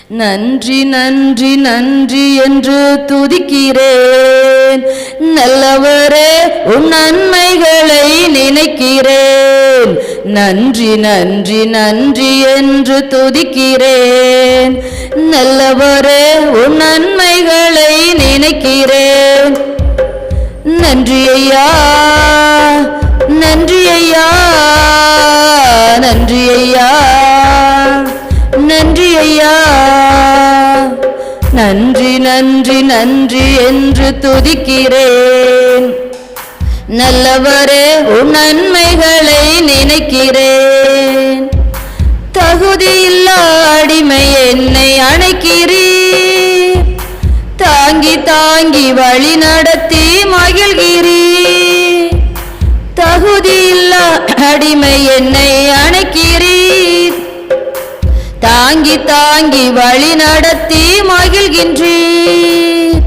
நன்றி நன்றி நன்றி என்று துதிக்கிறேன். நல்லவரே, உன் நன்மைகளை நினைக்கிறேன். நன்றி நன்றி நன்றி என்று துதிக்கிறேன். நல்லவரே, உன் நன்மைகளை நினைக்கிறேன். நன்றி ஐயா, நன்றி ஐயா, நன்றி ஐயா, நன்றி ஐயா. நன்றி நன்றி நன்றி என்று துதிக்கிறேன். நல்லவரே, உன் நன்மைகளை நினைக்கிறேன். தகுதியில்லா அடிமை என்னை அணைக்கிறீர். தாங்கி தாங்கி வழி நடத்தி மகிழ்கிறீர். தகுதியில்லா அடிமை என்னை அணைக்கிறீர். தாங்கி தாங்கி வழி நடத்தி மகிழ்கின்றீர்.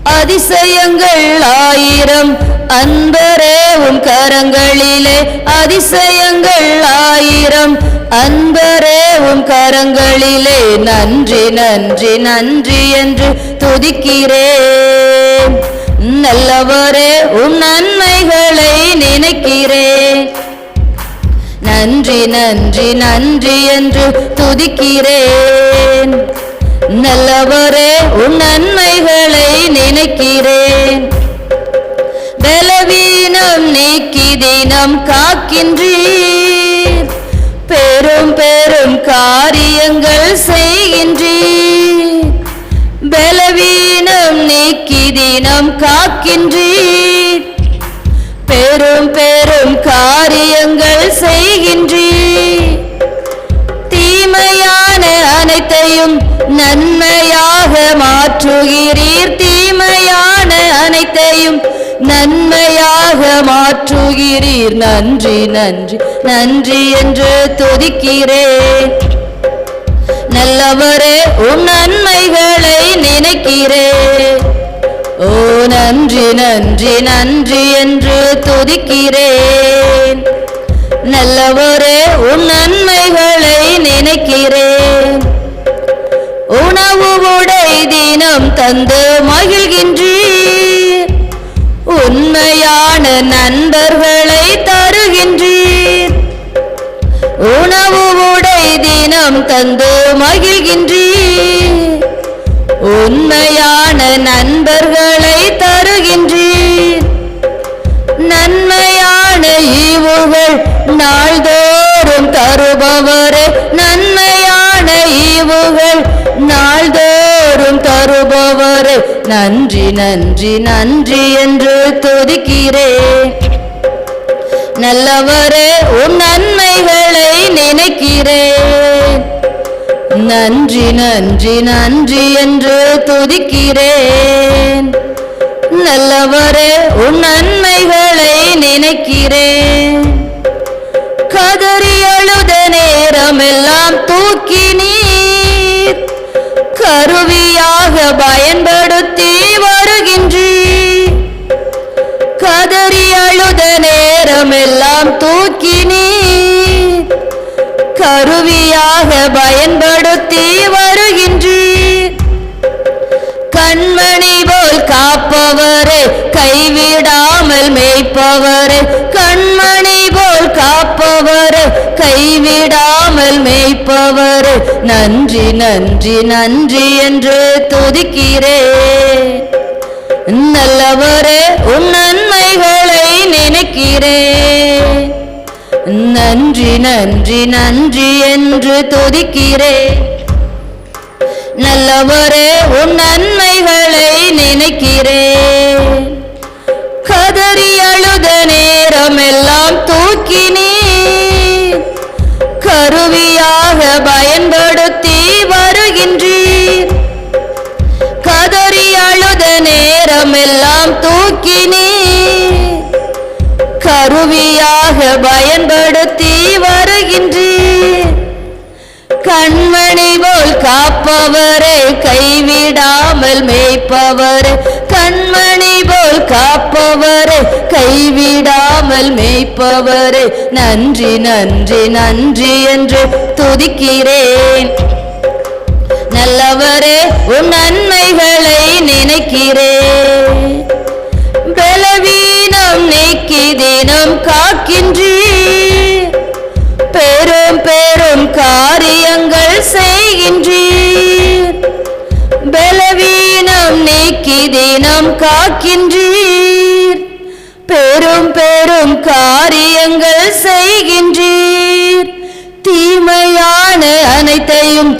அதிசயங்கள் ஆயிரம் அன்பரே உம் கரங்களிலே. அதிசயங்கள் ஆயிரம் அன்பரே உம் கரங்களிலே. நன்றி நன்றி நன்றி என்று துதிக்கிறேன். நல்லவரே, உம் நன்மைகளை நினைக்கிறேன். நன்றி நன்றி நன்றி என்று துதிக்கிறேன். நல்லவரே, உன் நன்மைகளை நினைக்கிறேன். பலவீனம் நீக்கி தினம் காக்கின்றீர். பெரும் பெரும் காரியங்கள் செய்கின்றீர். பலவீனம் நீக்கி தினம் காக்கின்றீர். பெரும் பெரும் காரியங்கள் செய்கின்றீர். தீமையான அனைத்தையும் நன்மையாக மாற்றுகிறீர். தீமையான அனைத்தையும் நன்மையாக மாற்றுகிறீர். நன்றி நன்றி நன்றி என்று துதிக்கிறேன். நல்லவரே, உன் நன்மைகளை நினைக்கிறேன். ஓ நன்றி நன்றி நன்றி என்று துதிக்கிறேன். நல்லவரே, உன் நன்மைகளை நினைக்கிறேன். உணவு உடை தினம் தந்து மகிழ்கின்றீர். உண்மையான நண்பர்களை தருகின்றீர். உணவு உடை தினம் தந்து மகிழ்கின்றீர். உண்மையான நண்பர்களை தருகின்றீர். நன்மையான ஈவுகள் நாள்தோறும் தருபவரே. நன்மையான ஈவுகள் நாள்தோறும் தருபவரே. நன்றி நன்றி நன்றி என்று துதிக்கிறேன். நல்லவரே, உன் நன்மைகளை நினைக்கிறேன். நன்றி நன்றி நன்றி என்று துதிக்கிறேன். நல்லவரே, உன் நன்மைகளை நினைக்கிறேன். கதறி அழுத நேரமெல்லாம் தூக்கி நீர் கருவியாக பயன்படுத்தி வருகின்றீர். கதறி அழுத நேரமெல்லாம் தூக்கி நீர் கருவியாக பயன்படுத்தி வருகின்றீர். கண்மணி போல் காப்பவரே, கைவிடாமல் மேய்ப்பவரே. கண்மணி போல் காப்பவரே, கைவிடாமல் மேய்ப்பவரே. நன்றி நன்றி நன்றி என்று துதிக்கிறேன். நல்லவரே, உன் நன்மைகளை நினைக்கிறேன். நன்றி நன்றி நன்றி என்று துதிக்கிறேன். நல்லவரே, உன் நன்மைகளை நினைக்கிறேன். கதறி அழுத நேரமெல்லாம் தூக்கி நீர் கருவியாக பயன்படுத்தி வருகின்றீர். கதறி அழுத நேரமெல்லாம் தூக்கி நீர் கருவியாக பயன்படுத்தி வருகின்றீர். கண்மணி போல் காப்பவரே, கைவிடாமல் மேய்ப்பவரே. கண்மணி போல் காப்பவரே, கைவிடாமல் மேய்ப்பவரே. நன்றி நன்றி நன்றி என்று துதிக்கிறேன். நல்லவரே உம் நன்மைகளை நினைக்கிறேன். பலவீனம் நீக்கி தினம் காக்கின்றீர், பெரும் பெரும் காரியங்கள் செய்கின்றீர். பலவீனம் நீக்கி தினம் காக்கின்றீர், பெரும் பெரும் காரியங்கள் செய்கின்றீர். தீமையான அனைத்தையும்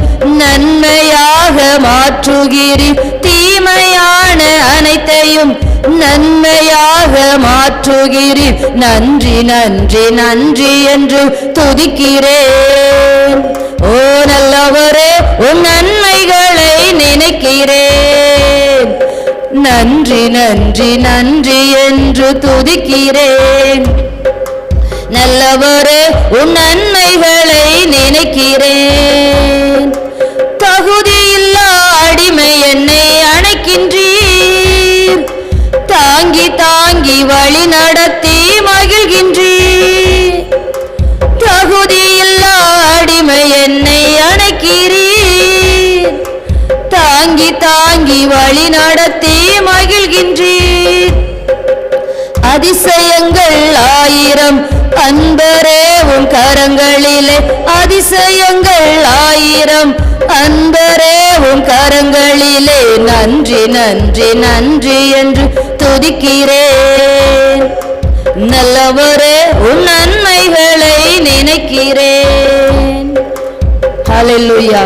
நன்மையாக மாற்றுகிறீர், தீமையான அனைத்தையும் நன்மையாக மாற்றுகிறீர். நன்றி நன்றி நன்றி என்று துதிக்கிறேன். ஓ நல்லவரே உம் நன்மைகளை நினைக்கிறேன். நன்றி நன்றி நன்றி என்று துதிக்கிறேன். நல்லவரே உம் நன்மைகளை நினைக்கிறேன். தகுதியில்லா அடிமை என்னை அணைக்கின்றீர், தாங்கி தாங்கி வழி நடத்தி மகிழ்கின்றீர். தகுதியில்லா அடிமை என்னை அணைக்கிறீர், தாங்கி தாங்கி வழி நடத்தி மகிழ்கின்றீர். அதிசயங்கள் ஆயிரம் அன்பரே உம் கரங்களிலே, அதிசயங்கள் ஆயிரம் அன்பரே உம் கரங்களிலே. நன்றி நன்றி நன்றி என்று துதிக்கிறேன். நல்லவரே உம் நன்மைகளை நினைக்கிறேன். ஹல்லேலூயா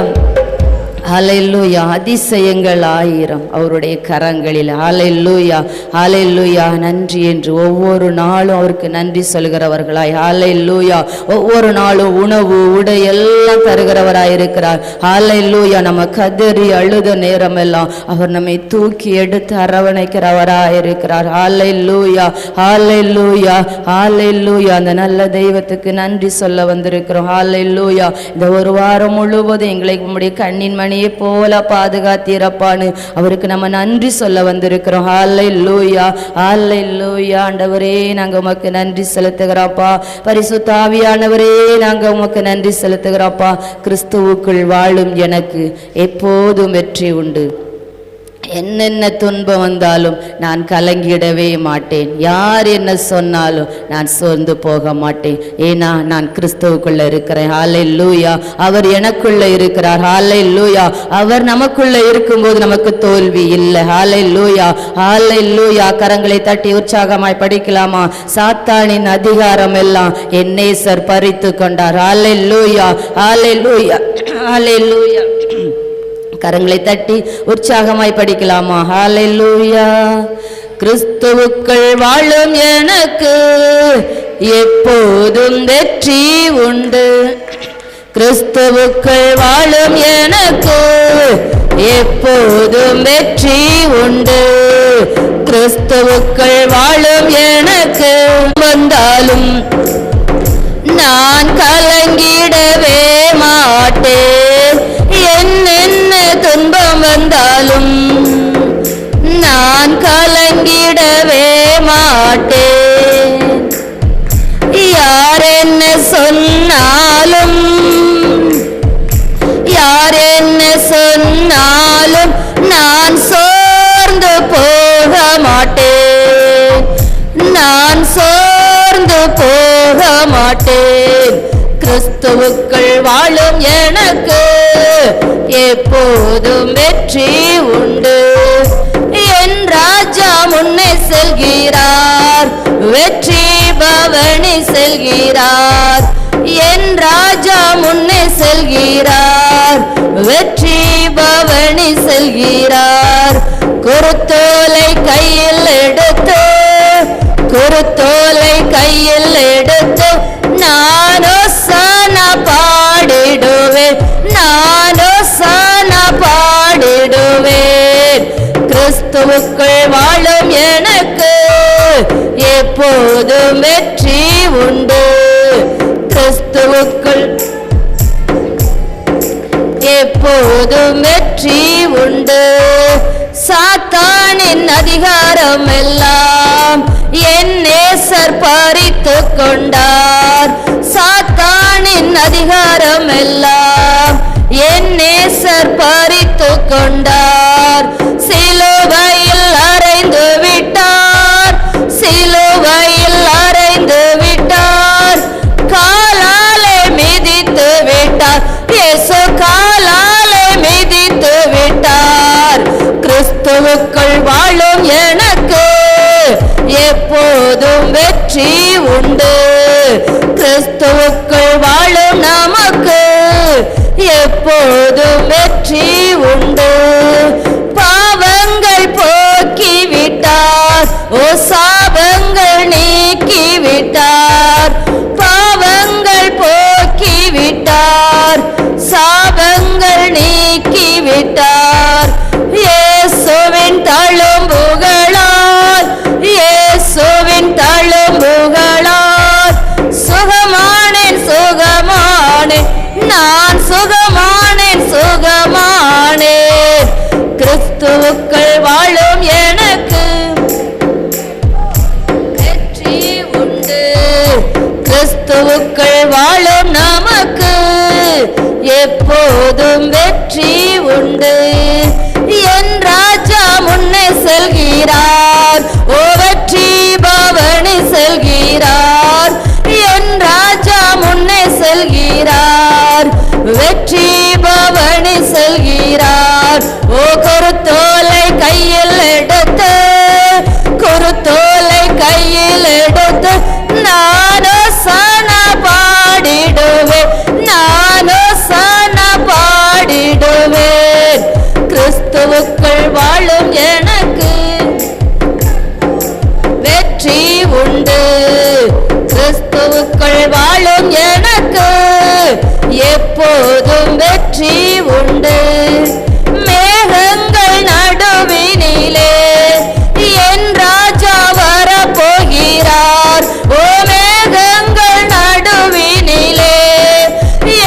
ஹல்லேலூயா. அதிசயங்கள் ஆயிரம் அவருடைய கரங்களில். ஹல்லேலூயா ஹல்லேலூயா. நன்றி என்று ஒவ்வொரு நாளும் அவருக்கு நன்றி சொல்கிறவர்களாய், ஹல்லேலூயா, ஒவ்வொரு நாளும் உணவு உடை எல்லாம் தருகிறவராயிருக்கிறார். ஹல்லேலூயா. நம்ம கதறி அழுத நேரமெல்லாம் அவர் நம்மை தூக்கி எடுத்து அரவணைக்கிறவராயிருக்கிறார். ஹல்லேலூயா ஹல்லேலூயா ஹல்லேலூயா. அந்த நல்ல தெய்வத்துக்கு நன்றி சொல்ல வந்திருக்கிறோம். ஹல்லேலூயா. இந்த ஒரு வாரம் முழுவதும் எங்களை உம்முடைய கண்ணின் மணி போல பாதுகாத்தீரப்பான்னு அவருக்கு நம்ம நன்றி சொல்ல வந்திருக்கிறோம். ஹல்லேலூயா ஹல்லேலூயா. ஆண்டவரே நாங்க உமக்கு நன்றி செலுத்துகிறோம்ப்பா. பரிசுத்த ஆவியானவரே நாங்க உமக்கு நன்றி செலுத்துகிறோம்ப்பா. கிறிஸ்துவுக்குள் வாழும் எனக்கு எப்போதும் வெற்றி உண்டு. என்னென்ன துன்பம் வந்தாலும் நான் கலங்கிடவே மாட்டேன். யார் என்ன சொன்னாலும் நான் சோர்ந்து போக மாட்டேன். ஏன்னா நான் கிறிஸ்துவுக்குள்ள இருக்கிறேன். ஹல்லேலூயா. அவர் எனக்குள்ள இருக்கிறார். ஹல்லேலூயா. அவர் நமக்குள்ள இருக்கும்போது நமக்கு தோல்வி இல்லை. ஹல்லேலூயா ஹல்லேலூயா. கரங்களை தட்டி உற்சாகமாய் படிக்கலாமா? சாத்தானின் அதிகாரம் எல்லாம் என் நேசர் பறித்து கொண்டார். ஹல்லேலூயா ஹல்லேலூயா ஹல்லேலூயா. கரங்களை தட்டி உற்சாகமாய் படிக்கலாமா? ஹல்லேலூயா. கிறிஸ்துவுக்குள் வாழும் எனக்கு எப்போதும் வெற்றி உண்டு. கிறிஸ்துவுக்குள் வாழும் எனக்கு எப்போதும் வெற்றி உண்டு. கிறிஸ்துவுக்குள் வாழும் எனக்கு வந்தாலும் நான் கலங்கிடவே மாட்டேன். என்னென்ன துன்பம் வந்தாலும் நான் கலங்கிடவே மாட்டேன். யார் என்ன சொன்னாலும், யார் என்ன சொன்னாலும் நான் சோர்ந்து போக மாட்டேன். நான் சோர்ந்து போக மாட்டேன். கிறிஸ்துவுக்குள் வாழும் எனக்கு எப்போதும் வெற்றி உண்டு. என் ராஜா முன்னே செல்கிறார், வெற்றி பவனி செல்கிறார். என் ராஜா முன்னே செல்கிறார், வெற்றி பவனி செல்கிறார். குருத்தோலை கையில் எடுத்து, குருத்தோலை கையில் எடுத்து நானோ சானா பாடிடுவேன், நானோ சானா பாடிடுவேன். கிறிஸ்துவுக்குள் வாழும் எனக்கு எப்போதும் வெற்றி உண்டு. கிறிஸ்துவுக்குள் எப்போதும் வெற்றி உண்டு. சாத்தானின் அதிகாரம் எல்லாம் என் நேசர் பறித்து கொண்டார். சாத்தானின் அதிகாரம் எல்லாம் என் நேசர் பறித்து கொண்டார், சிலுவையில் அறைந்து விட்டார், சிலுவையில் அறைந்து விட்டார், காலாலே மிதித்து விட்டார், இயேசு காலாலே மிதித்து விட்டார். கிறிஸ்துவுக்குள் வாழும் எனக்கு எப்போதும் வெற்றி உண்டு, கிறிஸ்துவுக்குள் வாழும் நமக்கு எப்போதும் வெற்றி உண்டு. பாவங்கள் போக்கி விட்டார், ஓ சாபங்கள் நீக்கி விட்டார், பாவங்கள் போக்கி விட்டார், சாபங்கள் நீக்கி விட்டார். இயேசுவின் தழும்புகளால், இயேசுவின் தழும்புகளால் சுகமானேன், சுகமானேன், நான் சுகமானேன், சுகமானேன். கிறிஸ்துவுக்குள் வாழும் எனக்கு வெற்றி உண்டு, கிறிஸ்துவுக்குள் வாழும் நமக்கு எப்போதும் வெற்றி உண்டு. என் ராஜா முன்னே செல்கிறார், ஓ வெற்றி பவனி செல்கிறார். என் ராஜா முன்னே செல்கிறார், வெற்றி பவனி செல்கிறார். ஓ குருத்தோலை கையில் எடுத்து, குருத்தோலை கையில் எடுத்து நானோ சன பாடிடுவேன், நானோ சன பாடிடுவேன். கிறிஸ்துவுக்குள் வாழும் எனக்கு வெற்றி உண்டு, கிறிஸ்துவுக்குள் வாழும் எனக்கு எப்போதும் வெற்றி உண்டு. மேகங்கள் நடுவினிலே என் ராஜா வரப்போகிறார், ஓ மேகங்கள் நடுவினிலே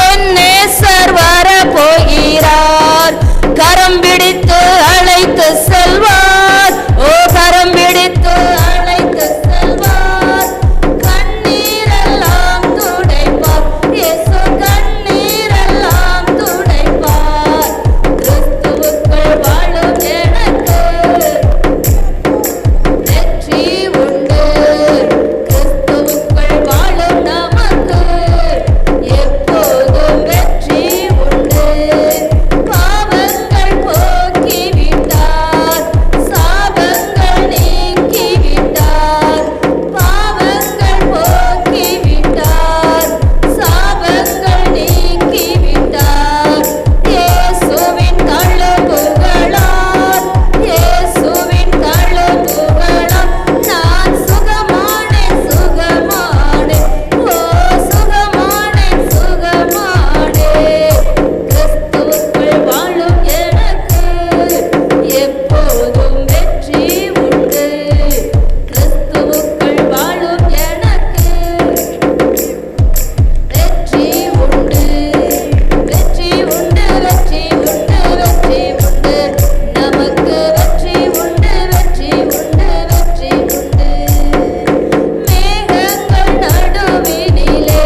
என் நேசர் வரப்போகிறார். கரம் பிடித்து அழைத்து செல்வார், ஓ கரம் பிடித்து அழைத்து செல்வார். கண்ணீரெல்லாம் துடைப்பார், இயேசு கண்ணீரெல்லாம் துடைப்பார். கிறிஸ்துவுக்குள் வாழும் எனக்கு வெற்றி உண்டு, கிறிஸ்துவுக்குள் வாழும் நமக்கு எப்போதும் வெற்றி உண்டு. பாவங்கள் போக்கி விட்டார், சாபங்கள் நீக்கி விட்டார், பாவங்கள் போக்கி விட்டார், சாபங்கள் நீக்கி விட்டார். இயேசுவின் தழும்புகளால், இயேசுவின் தழும்புகளால் நான் சுகமானேன், சுகமானேன், ஓ சுகமானேன், சுகமானேன். கிறிஸ்துவுக்குள் வாழும் எனக்கு எப்போதும் வெற்றி உண்டு, கிறிஸ்துவுக்குள் வாழும் எனக்கு வெற்றி உண்டு, வெற்றி உண்டு, வெற்றி உண்டு, வெற்றி உண்டு, நமக்கு வெற்றி உண்டு, வெற்றி உண்டு, வெற்றி உண்டு. மேகங்கள் நடுவினிலே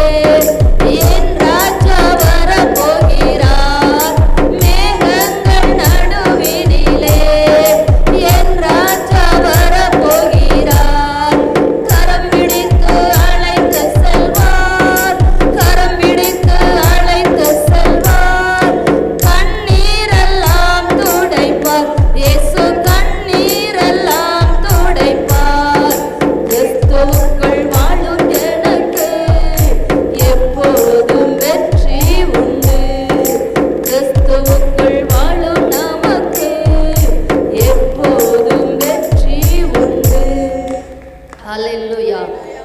என் ராஜா வரப்போகிறார், மேகங்கள் நடுவினிலே என் ராஜா வரப்போகிறார். கரம் பிடித்து அழைத்து செல்வார், கரம் பிடித்து அழைத்து செல்வார். கண்ணீரெல்லாம் துடைப்பார், இயேசு கண்ணீரெல்லாம் துடைப்பார். கிறிஸ்துவுக்குள் வாழும் எனக்கு எப்போதும் வெற்றி உண்டு, கிறிஸ்துவுக்குள் வாழும் நமக்கு எப்போதும் வெற்றி உண்டு. ஹல்லேலூயா.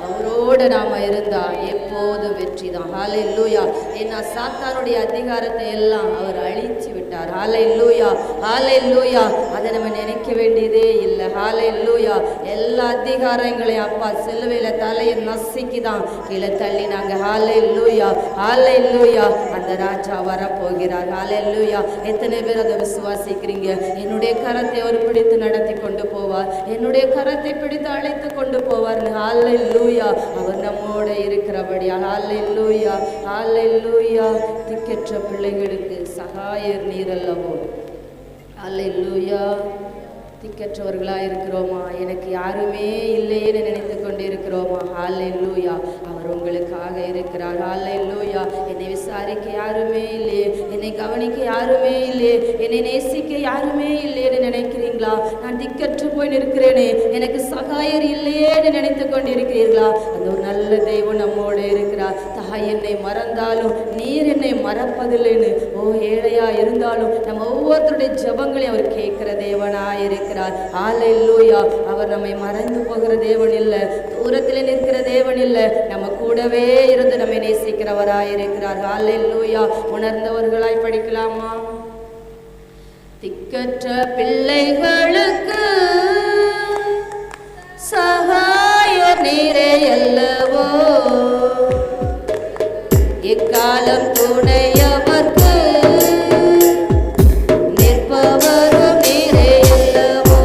அவரோடு நாம இருந்தா எப்போதும் வெற்றி தான். ஹல்லேலூயா. ஏன்னா சாத்தானுடைய அதிகாரத்தை எல்லாம் அவர் அழிச்சு விட்டார். ஹல்லேலூயா, ஹல்லேலூயா. அதை நம்ம நினைக்க வேண்டியதே இல்லை. ஹல்லேலூயா. எல்லா அதிகாரங்களையும் அப்பா சிலுவையில தலையை நசுக்கி தான் கீழே தள்ளினாங்க. ஹல்லேலூயா, ஹல்லேலூயா. அந்த ராஜா வரப்போகிறார். ஹல்லேலூயா. எத்தனை பேர் அதை விசுவாசிக்கிறீங்க? என்னுடைய கரத்தை அவர் பிடித்து நடத்தி கொண்டு போவார், என்னுடைய கரத்தை பிடித்து அழைத்து கொண்டு போவார். ஹல்லேலூயா. அவர் நம்மோட இருக்கிறபடியா. ஹல்லேலூயா, ஹல்லேலூயா. திக்கற்ற பிள்ளைகளுக்கு சகாயர் நீர் அல்லவோ. அல்லேலூயா. திக்கற்றவர்களாக இருக்கிறோமா? எனக்கு யாருமே இல்லைன்னு நினைத்து கொண்டு இருக்கிறோமா? அல்லேலூயா. அவர் உங்களுக்காக இருக்கிறார். அல்லேலூயா. என்னை விசாரிக்க யாருமே இல்லையே, என்னை கவனிக்க யாருமே இல்லையே, என்னை நேசிக்க யாருமே இல்லையேன்னு நினைக்கிறீங்களா? நான் திக்கற்று போய் நிற்கிறேனே, எனக்கு சகாயர் இல்லையேன்னு நினைத்து கொண்டு இருக்கிறீர்களா? அந்த ஒரு நல்ல தெய்வம் நம்மோடு இருக்கிறார். தாய் என்னை மறந்தாலும் நீர் என்னை மறப்பதில்லைன்னு, ஓ ஏழையா இருந்தாலும் நம்ம ஒவ்வொருத்தருடைய ஜெபங்களையும் அவர் கேட்கிற தேவனாய் இருக்கிறார். அல்லேலூயா. அவர் நம்மை மறந்து போகிற தேவன் இல்லை, தூரத்தில் நிற்கிற தேவன் இல்லை, நம்ம கூடவே இருந்து நம்மை நேசிக்கிறவராய் இருக்கிறார். அல்லேலூயா. உணர்ந்தவர்களாய் படிக்கலாமா? திக்கற்ற பிள்ளைகளுக்கு சகாய நீரே அல்லவோ, எக்காலம் துணையவர்க்கு நிற்பவரும் நீரே அல்லவோ.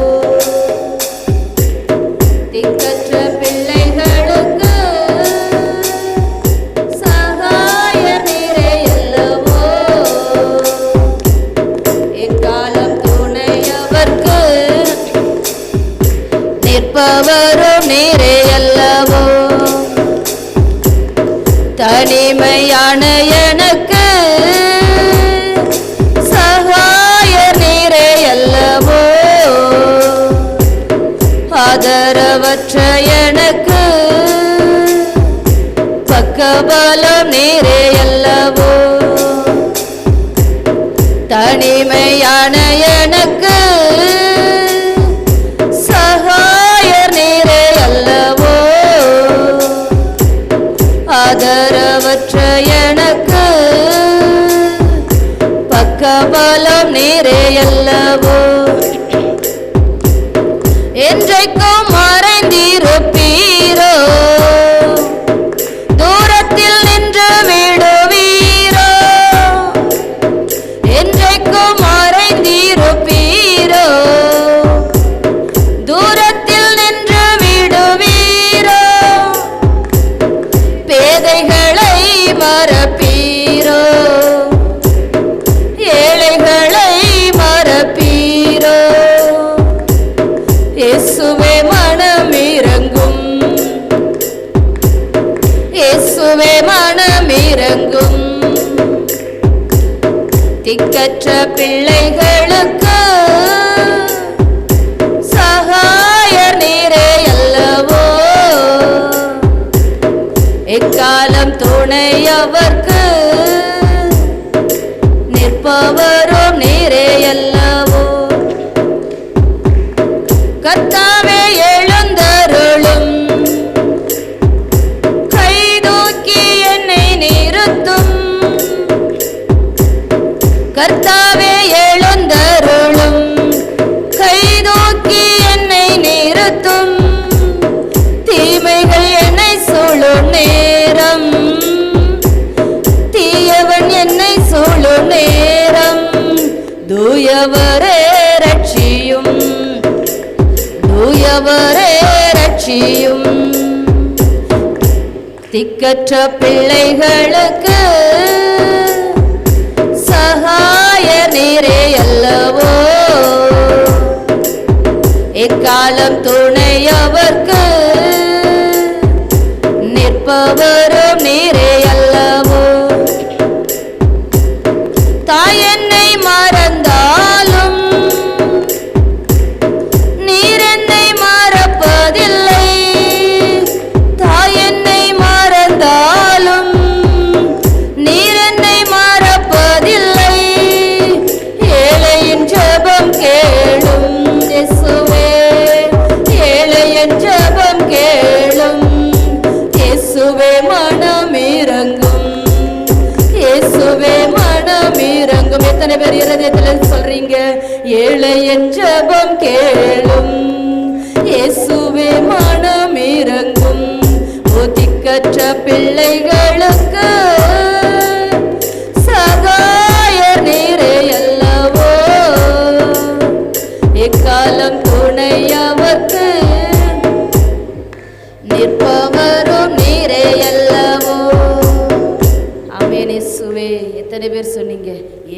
திக்கற்ற பிள்ளைகளுக்கு சகாய நீரே அல்லவோ, எக்காலம் துணையவர்க்கு நிற்பவரும் நீரே அல்லவோ. தனிமையான எனக்கு சகாய நீரே அல்லவோ, ஆதரவற்ற எனக்கு பக்கபலம் நீரே அல்லவோ. தனிமையான எனக்கு சகாய நீரே அல்லவோ, ஆதரவற்ற எனக்கு பக்கபலம் நீரே அல்லவோ. என்றைக்கும் மறைந்திருப்பீரோ, தூரத்தில் நின்று விடுவீரோ. என்றைக்கும் மறைந்திருப்பீரோ, தூரத்தில் நின்று விடுவீரோ. பேதைகளை மறப்பீரோ, ஏழைகளை மறப்பீரோ. இயேசுவே மனமிரங்கும், இயேசுவே மனமிரங்கும். திக்கற்ற பிள்ளைகளுக்கு சகாய நீரே அல்லவோ, எக்காலம் துணையவர்க்கு நிற்பவரும் நீரே அல்லவோ. கர்த்தாவே எழுந்தருளும், கைதூக்கி என்னை நிறுத்தும். கர்த்தாவே எழுந்தருளும், கைதூக்கி என்னை நிறுத்தும். தீமைகள் என்னை சூழும் நேரம், தீயவன் என்னை சூழும் நேரம். தூயவரே ரட்சியும், தூயவரே ரட்சியும். திக்கற்ற பிள்ளைகளுக்கு சகாய நீரே அல்லவோ, எக்காலம் துணையவர்க்கு நிற்பவரும் நீரே அல்லவோ. தாய் என்னை மறந்தாலும் நீர் என்னை மறப்பதில்லை. தாய் என்னை மறந்தாலும் நீர் என்னை மறப்பதில்லை. ஏழையின் ஜெபம் கேளும் இயேசுவே, ஏழையின் ஜெபம் கேளும் இயேசுவே. மனமிரங்கும், இயேசுவே மனமிரங்கும். எத்தனை பேர் இருதயத்தில் சொல்றீங்க? ஏழையின் ஜெபம் கேளும் இயேசுவே மனமிரங்கும். திக்கற்ற பிள்ளைகளுக்கு சகாய நீரே அல்லவோ, எக்காலம் துணையவர்க்கு நிற்பவரும் நீரே அல்லவோ. ஆமென் இயேசுவே. எத்தனை பேர் சொன்னீங்க?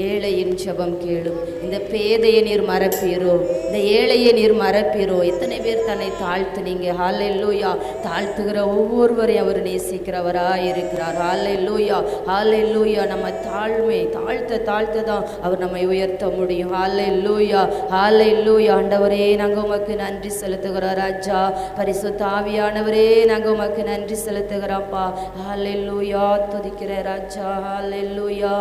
ஏழையின் ஜெபம் கேளும். இந்த பேதையை நீர் மறப்பீரோ, இந்த ஏழையை நீர் மறப்பீரோ. எத்தனை பேர் தன்னை தாழ்த்துனீங்க. ஹல்லேலூயா. தாழ்த்துகிற ஒவ்வொருவரையும் அவர் நேசிக்கிறவராய் இருக்கிறார். ஹல்லேலூயா, ஹல்லேலூயா. நம்ம தாழ்த்த தான் அவர் நம்மை உயர்த்த முடியும். ஹல்லேலூயா, ஹல்லேலூயா. ஆண்டவரே, நாங்கள் உமக்கு நன்றி செலுத்துகிறோம். ராஜா பரிசுத்த ஆவியானவரே, நாங்கள் உமக்கு நன்றி செலுத்துகிறோம்ப்பா. ஹல்லேலூயா. துதிக்கிற ராஜா. ஹல்லேலூயா.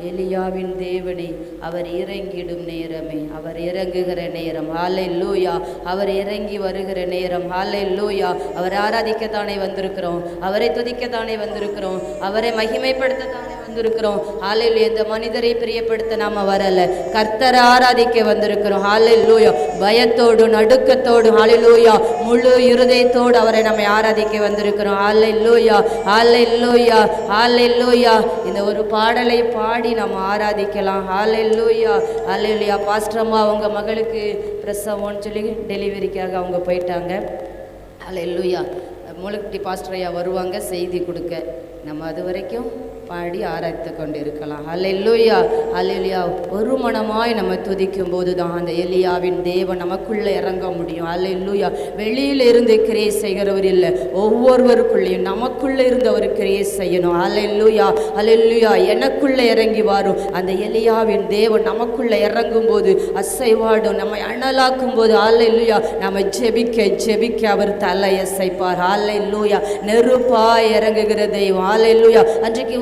எலியாவின் தேவனே, அவர் இறங்கிடும் நேரமே, அவர் இறங்குகிற நேரம். ஹல்லேலூயா. அவர் இறங்கி வருகிற நேரம். ஹல்லேலூயா. அவர் ஆராதிக்கத்தானே வந்திருக்கிறோம், அவரை துதிக்கத்தானே வந்திருக்கிறோம், அவரை மகிமைப்படுத்தத்தானே வந்திருக்கிறோம். ஹல்லேலூயா. இந்த மனிதரை பிரியப்படுத்த நாம வரல, கர்த்தரை ஆராதிக்க வந்திருக்கிறோம். ஹல்லேலூயா. பயத்தோடு நடுக்கத்தோடு ஹல்லேலூயா முழு இருதயத்தோடு அவரை நம்ம ஆராதிக்க வந்திருக்கிறோம். ஹல்லேலூயா, ஹல்லேலூயா, ஹல்லேலூயா. இந்த ஒரு பாடலை பாடி நம்ம ஆராதிக்கலாம். ஹல்லேலூயா, ஹல்லேலூயா. பாஸ்டர் அம்மா அவங்க மகளுக்கு பிரசவம்னு சொல்லி டெலிவரிக்காக அவங்க போயிட்டாங்க. ஹல்லேலூயா. மூலக்குட்டி பாஸ்டர் ஐயா வருவாங்க செய்தி கொடுக்க. நம்ம அது வரைக்கும் பாடி ஆராய்த்து கொண்டு இருக்கலாம். ஹல்லேலூயா, ஹல்லேலூயா. ஒரு மனமாய் நம்ம துதிக்கும் போது தான் அந்த எலியாவின் தேவன் நமக்குள்ளே இறங்க முடியும். ஹல்லேலூயா. வெளியில இருந்து கிரியை செய்கிறவர் இல்லை, ஒவ்வொருவருக்குள்ளேயும் நமக்குள்ளே இருந்து அவர் கிரியை செய்யணும். ஹல்லேலூயா, ஹல்லேலூயா. எனக்குள்ளே இறங்கி வரும் அந்த எலியாவின் தேவன் நமக்குள்ளே இறங்கும் போது அசைவாடும், நம்மை அனலாக்கும் போது ஹல்லேலூயா நம்ம ஜெபிக்க அவர் தலையசைப்பார். ஹல்லேலூயா. நெருப்பாய் இறங்குகிற தெய்வம். ஹல்லேலூயா. அன்றைக்கு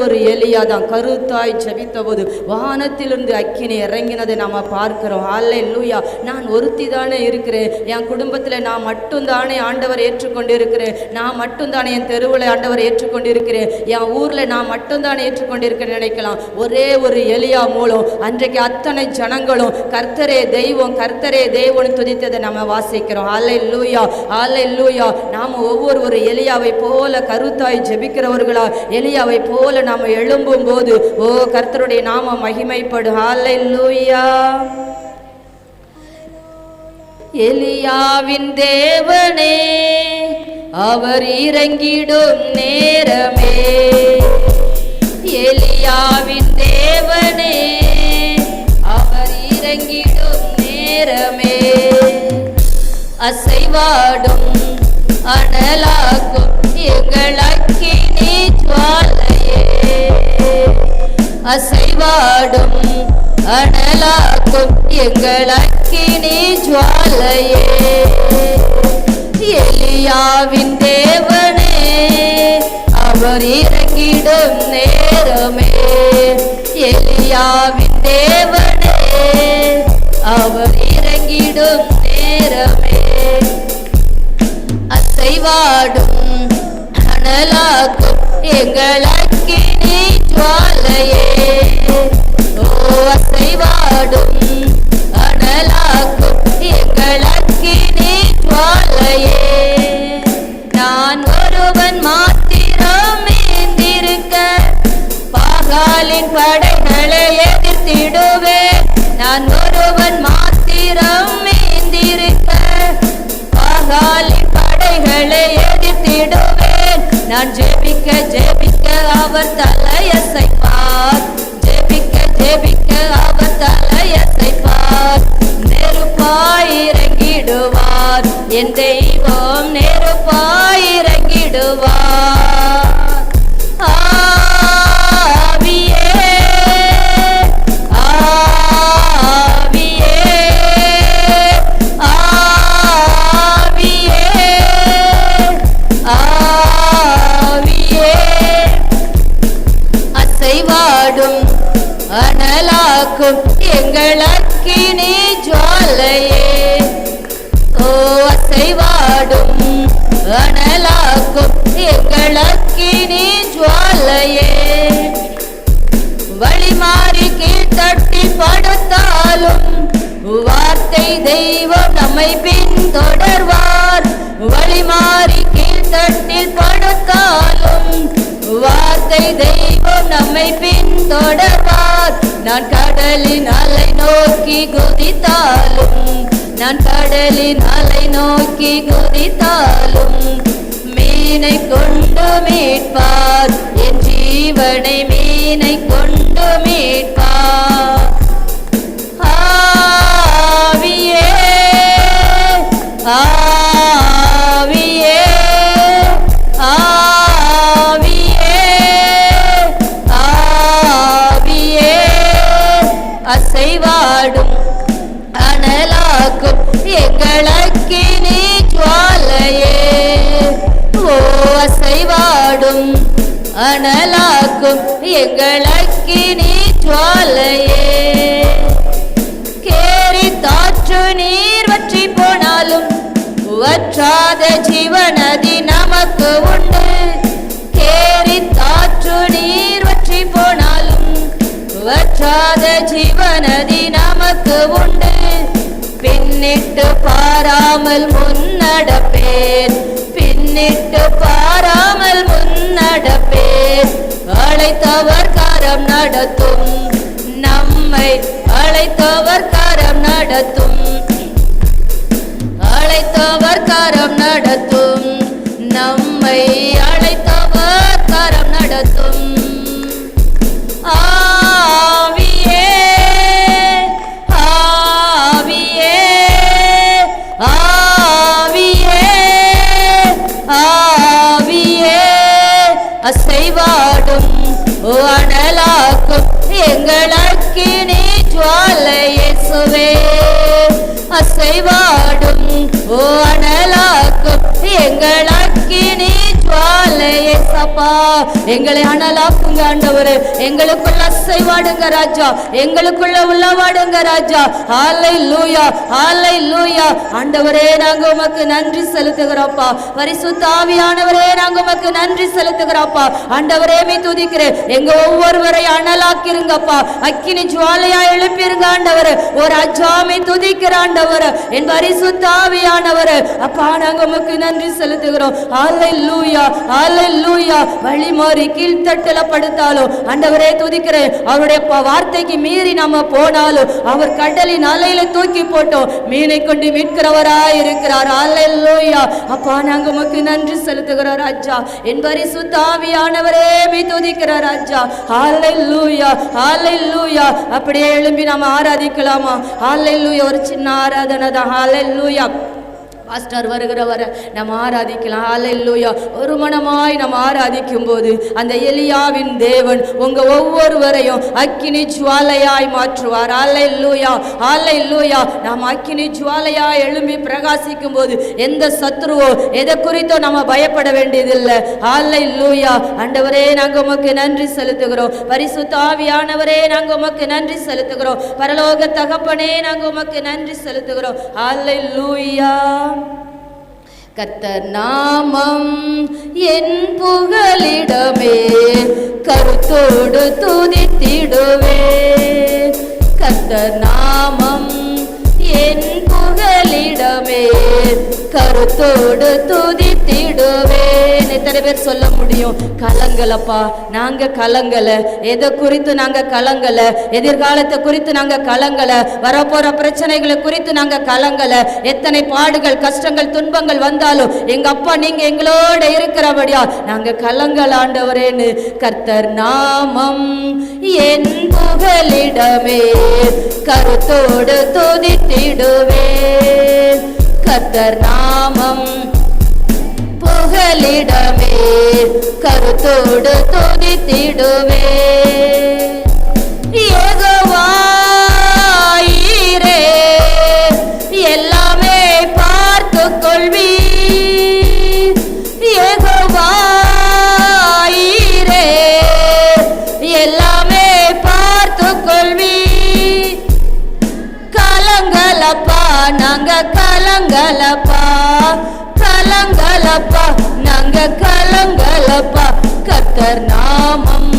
ஒரு எலியா தான் கருத்தாய் ஜெபித்த போது வானத்திலிருந்து அக்கினி இறங்கினதை நாம பார்க்கிறோம். ஹல்லேலூயா. நான் ஒருத்தி தானே இருக்கிறேன், என் குடும்பத்தில் நான் மட்டும்தானே ஆண்டவர் ஏற்றுக்கொண்டு இருக்கிறேன், நான் மட்டும்தானே என் தெருவில் ஆண்டவர் ஏற்றுக்கொண்டு இருக்கிறேன், என் ஊர்ல நான் மட்டும்தானே ஏற்றுக்கொண்டு இருக்கிறேன் நினைக்கலாம். ஒரு எலியா மூலம் அன்றைக்கு அத்தனை ஜனங்களும் கர்த்தரே தெய்வம் கர்த்தரே தெய்வம் துதித்ததை நம்ம வாசிக்கிறோம். ஹல்லேலூயா, ஹல்லேலூயா. நாம ஒவ்வொரு எலியாவை போல கருத்தாய் ஜெபிக்கிறவர்களா எலியாவை போல நாம் எழும்பும் போது கர்த்தருடைய நாமம் மகிமைப்படும். ஹல்லேலூயா. எலியாவின் தேவனே, அவர் இறங்கிடும் நேரமே, எலியாவின் தேவனே, அவர் இறங்கிடும் நேரமே, அசைவாடும் அனலாக்கும் எங்கள் அக்கினி ஜுவாலையே, அசைவாடும் அனலாக்கும் எங்கள் அக்கினி ஜுவாலையே, எலியாவின் தேவனே, அவர் இறங்கிடும் நேரமே, எலியாவின் தேவனே, அவர் இறங்கிடும் நேரமே, அசைவாடும் அனலாக்கும் எங்கள் அக்கினி ஜுவாலையே, அசைவாடும் அனலாக்கும் எங்கள் அக்கினி ஜுவாலையே, நான் ஒருவன் மாத்திரம் ஏந்திருக்க பாகாலின் படைகளை எதிர்த்திடுவேன், நான் ஒருவன் மாத்திரம் ஏந்திருக்க பாகாலின் படைகளை எதிர்த்திடுவேன், நான் ஜெபிக்க அவர் தலையசைப்பார், ஜெபிக்க அவர் தலையசைப்பார், நெருப்பாய் இறங்கிடுவார் என் தெய்வம், நெருப்பாய் இறங்கிடுவார். ஆவியே, ஆவியே, ஆவியே, ஆவியே, அசைவாடும் அனலாக்கும் எங்கள் அக்கினி ஜுவாலையே, அசைவாடும் அனலாக்கும் எங்கள் அக்கினி ஜுவாலையே, வழிமாறி கீழ்த்தட்டி படுத்தாலும் வார்த்தை தெய்வம் நம்மை பின்தொடர்வார், வழிமாறி கீழ்த்தட்டில் படுத்தாலும் வார்த்தை தெய்வம் நம்மை பின்தொடர்வார், நான் கடலின் அலை நோக்கி குதித்தாலும், நான் கடலின் அலை நோக்கி குதித்தாலும் மீனை கொண்டு மீட்பார், என் ஜீவனை மீனை கொண்டு மீட்பார். ஆவியே ஆவியே ஆவியே அசைவாடும் அனலாக்கும் எங்களக்கினி ஜுவாலையே ஓ அசைவாடும் அனலாக்கும் எங்களக்கினி ஜுவாலையே கேரி தாற்று நீர் வற்றி போனாலும் வற்றாத ஜீவநதி நமக்கு உண்டு. கேரி தாற்று நீர் வற்றி போனாலும் வற்றாத ஜீவநதி நமக்கு உண்டு. பின்னிட்டு பாராமல் முன்னடப்பேன், பின்னிட்டு பாராமல் முன்னடப்பேன். அழைத்தவர் கரம் நடத்தும், நம்மை அழைத்தவர் கரம் நடத்தும், அழைத்தவர் கரம் நடத்தும், நம்மை அழைத்தவர் கரம் நடத்தும். ஆவியே ஆவியே ஆவியே ஆவியே அசைவாடும் அனலாக்கும் எங்களக்கினி ஜுவாலை இயேசுவே அசைவாடும் அனலாக்கும் எங்களக்கினி ஜுவாலை இயேசப்பா எங்களை அனலாக்குங்க ஆண்டவரே, எங்களுக்குள்ள அசைவாடுங்க ராஜா, எங்களுக்குள்ள உள்ளவாடுங்க ராஜா. ஹல்லேலூயா ஹல்லேலூயா. ஆண்டவரே நாங்க உமக்கு நன்றி செலுத்துகிறோம்ப்பா. பரிசுத்த ஆவியானவரே நாங்க உமக்கு நன்றி செலுத்துகிறோம்ப்பா. ஆண்டவரே மீ துதிக்கிறேன், எங்க ஒவ்வொருவரை அனலாக்கிருங்கப்பா, அக்கினி ஜுவாலையா எழுப்பிருங்க ஆண்டவரே. ஒரு ராஜாமை துதிக்கிற ஆண்டவரே, என் பரிசுத்த ஆவியானவரே அப்பா நாங்க உமக்கு நன்றி செலுத்துகிறோம். ஹல்லேலூயா ஹல்லேலூயா. வழி மாறி கீழ்த்தட்டல படுத்தாலும் ஆண்டவரே துதிக்கிறேன், அவருடைய வார்த்தைக்கு மீறி நாம போனாலும் அவர் கடலின் அலையில தூக்கி போட்டோம் மீனை கொண்டு மீட்கிறவராய் இருக்கிறார். ஹல்லேலூயா. அப்பா நாங்க உமக்கு நன்றி செலுத்துகிறோம் ராஜா, என் பரிசுத்த ஆவியானவரே மீ துதிக்கிற ராஜா. ஹல்லேலூயா ஹல்லேலூயா. அப்படியே எழும்பி நாம ஆராதிக்கலாமா? ஹல்லேலூயா. ஒரு சின்ன ஆராதனை தான். ஹல்லேலூயா. பாஸ்டர் வருகிறவர நம்ம ஆராதிக்கலாம். ஹல்லேலூயா. ஒரு மனமாய் நம்ம ஆராதிக்கும் போது அந்த எலியாவின் தேவன் உங்க ஒவ்வொருவரையும் அக்கினி ஜுவாலையாய் மாற்றுவார். ஹல்லேலூயா ஹல்லேலூயா. நாம் அக்கினி ஜுவாலையாய் எழும்பி பிரகாசிக்கும் போது எந்த சத்ருவோ எதை குறித்தோ நம்ம பயப்பட வேண்டியதில்லை. ஹல்லேலூயா. ஆண்டவரே நாங்க உமக்கு நன்றி செலுத்துகிறோம். பரிசுத்த ஆவியானவரே நாங்க உமக்கு நன்றி செலுத்துகிறோம். பரலோக தகப்பனே நாங்க உமக்கு நன்றி செலுத்துகிறோம். ஹல்லேலூயா. கர்த்தர் நாமம் என் புகலிடமே, கருத்தோடு துதித்திடுவே. கர்த்தர் நாமம் என் புகலிடமே, கருத்தோடு துதித்திடுவேன். எத்தனை பேர் சொல்ல முடியும்? கலங்கலப்பா, நாங்க கலங்கல. எதை குறித்து நாங்க கலங்கல? எதிர்காலத்தை குறித்து நாங்க கலங்கல. வரப்போற பிரச்சனைகளை குறித்து நாங்க கலங்கல. எத்தனை பாடுகள் கஷ்டங்கள் துன்பங்கள் வந்தாலும் எங்க அப்பா நீங்க எங்களோட இருக்கிறபடியா நாங்க கலங்கல ஆண்டவரேன்னு. கர்த்தர் நாமம் என் புகலிடமே, கருத்தோடு துதித்திடுவேன். கர்த்தர் நாமம் புகலிடமே, கருத்தோடு துதித்திடுவேன். யெகோவா ஈரே எல்லாமே பார்த்து கொள்வீர். யெகோவா ஈரே எல்லாமே பார்த்து கொள்வீர். கலங்கலப்பா நாங்க கலங்கலப்பா, கலங்கலப்பா நாங்க கலங்கலப்பா. கர்த்தர் நாமம்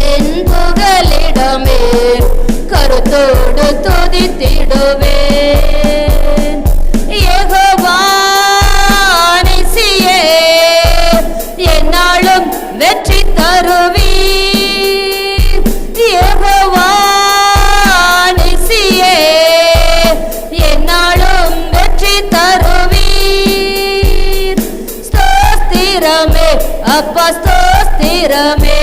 என் புகலிடமே, கருத்தோடு துதித்திடுவேன். யெகோவா நிசியே என்னாலும் வெற்றி தருவீர். யெகோவா நிசியே என்னாலும் வெற்றி தருவீர். ஸ்தோத்திரமே அப்பா ஸ்தோத்திரமே,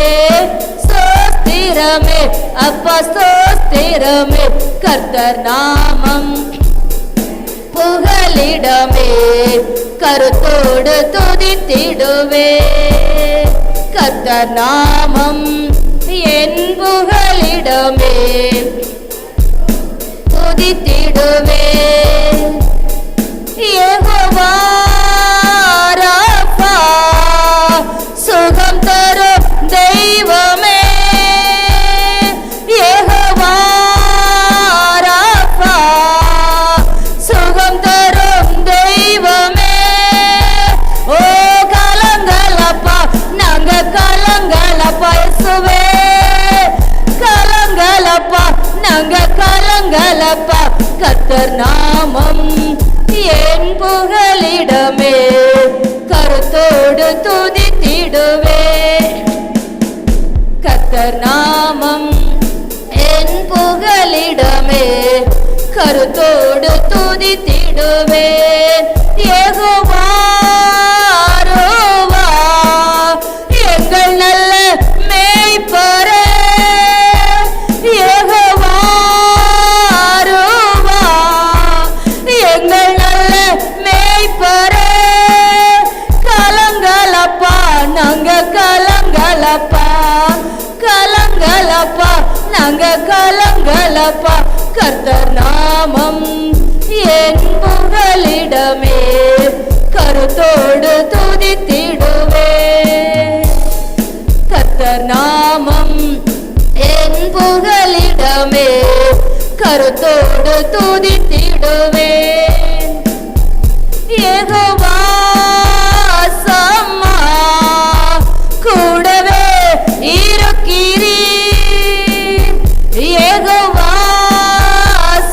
ஸ்தோத்திரமே அப்பா ஸ்தோத்திரமே. கர்த்தர் நாமம் புகழ் புகலிடமே கருத்தோடு துதித்திடுவே. கர்த்தர் நாமம் என் புகலிடமே துதித்திடுவே. யெகோவா ராஃபா சுகம் தரும் தெய்வமே. யெகோவா ராஃபா சுகம் தரும் தெய்வமே. ஓ கலங்கலப்பா நாங்க கலங்கலப்பா இயேசுவே. கலங்கலப்பா நாங்க கலங்கலப்பா. கர்த்தர் நாமம் என் புகலிடமே கருத்தோடு துதித்திடுவே. கர்த்தர் நாமம் என் புகலிடமே கருத்தோடு துதித்திடுவே. யெகோவா ரோவா எங்கள் நல்ல மேய்ப்பரே. யெகோவா ரோவா எங்கள் நல்ல மேய்ப்பரே. கலங்கலப்பா நாங்க கலங்கலப்பா. கலங்கலப்பா நாங்க கலங்கலப்பா. கர்த்தர் நாமம் என் புகலிடமே கருத்தோடு துதித்திடுவே. கர்த்தர் நாமம் என் புகலிடமே கருத்தோடு துதித்திடுவே. யெகோவா சம்மா கூடவே இருக்கிறீர். யெகோவா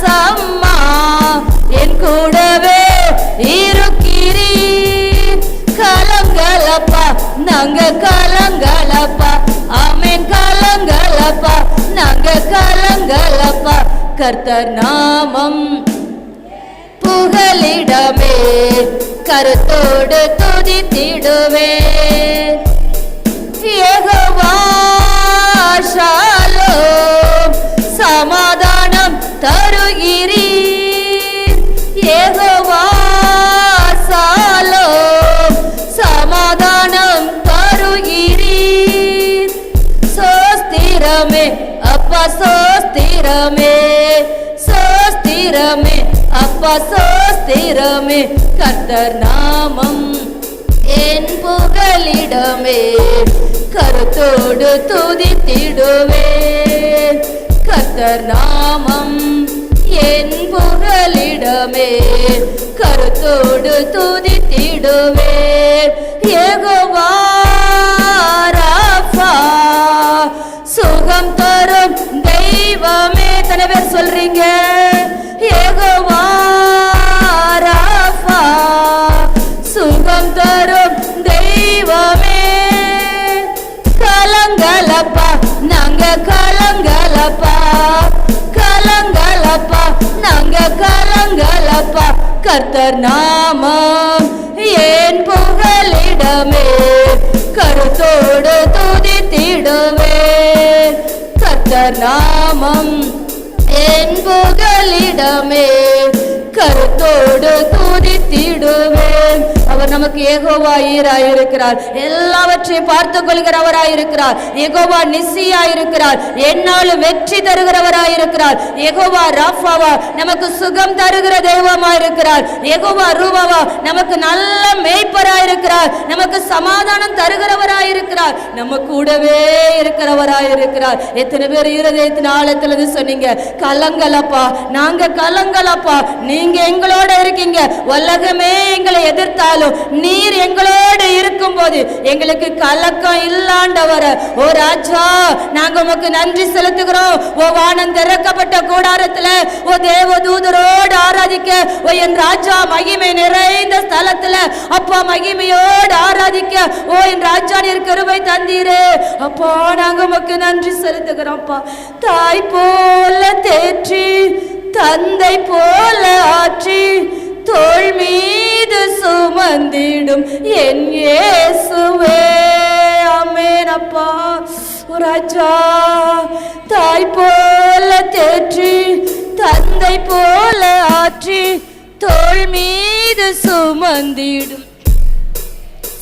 சம்மா என் கூடவே இருக்கிறீர். கலங்கலப்பா நாங்க கலங்கலப்பா. ஆமென் கலங்கலப்பா நாங்க கலங்கலப்பா. கர்த்தர் நாமம் புகலிடமே கருத்தோடு துதித்திடுவே. யெகோவா ஷாலோம் சமாதானம் தருகிறீர். யெகோவா ஷாலோம் சமாதானம் தருகிறீர். சோஸ்திரமே அப்பா சோஸ்திரமே. சோஸ்திரமே அப்பா சோஸ்திரமே. கர்த்தர் நாமம் என் புகலிடமே கருத்தோடு துதித்திடுவே. கர்த்தர் நாமம் என் புகலிடமே கருத்தோடு துதித்திடுவே. யெகோவா ராஃபா சுகம் தரும் தெய்வமே. எத்தனை பேர் சொல்றீங்க? யெகோவா ராஃபா சுகம் தரும் தெய்வமே. கலங்கலப்பா நாங்க கலங்கலப்பா. கலங்கலப்பா நாங்க கலங்கலப்பா. கர்த்தர் நாமம் என் புகலிடமே கருத்தோடு துதித்திடுவே. கர்த்தர் நாமம் என் புகலிடமே கருத்தோடு துதித்திடுவேன். அவர் நமக்கு யெகோவா ஈராயிருக்கிறார். எல்லாவற்றையும் பார்த்து கொள்கிறவராயிருக்கிறார். யெகோவா நிசியாயிருக்கிறார். என்னாலும் வெற்றி தருகிறவராயிருக்கிறார். யெகோவா ராஃபாவா நமக்கு சுகம் தருகிற தெய்வமாயிருக்கிறார். யெகோவா ரூபாவா நமக்கு நல்ல மேய்ப்பராயிருக்கிறார். நமக்கு சமாதானம் தருகிறவராயிருக்கிறார். நம்ம கூடவே இருக்கிறவராயிருக்கிறார். எத்தனை பேர் இருதயத்தின் ஆழத்துல சொன்னீங்க கலங்கலப்பா நாங்க கலங்கலப்பா. நீங்க எங்களோட இருக்கீங்க. உலகமே எங்களை எதிர்த்தாலும் நீர் எங்களோட இருக்கும் போது எங்களுக்கு கலக்கம் இல்லாண்டவர். ஓ ராஜா நாங்க உமக்கு நன்றி செலுத்துகிறோம். ஓ வானம் திறக்கப்பட்ட கூடாரத்துல ஓ தேவ தூதரோடு ஆராதிக்க ஓ என் ராஜா மகிமை நிறைந்த ஸ்தலத்துல அப்பா மகிமையோடு ஆராதிக்க ஓ என் ராஜா நீர் கிருபை தந்தீரே. அப்பா நாங்க உமக்கு நன்றி செலுத்துகிறோம்ப்பா. தாய் போல தேற்றி தந்தை போல ஆற்றி தோள் மீது சுமந்திடும் என் இயேசுவே. ஆமென் அப்பா. ராஜா தாய் போல தேற்றி தந்தை போல ஆற்றி தோள் மீது மீது சுமந்திடும்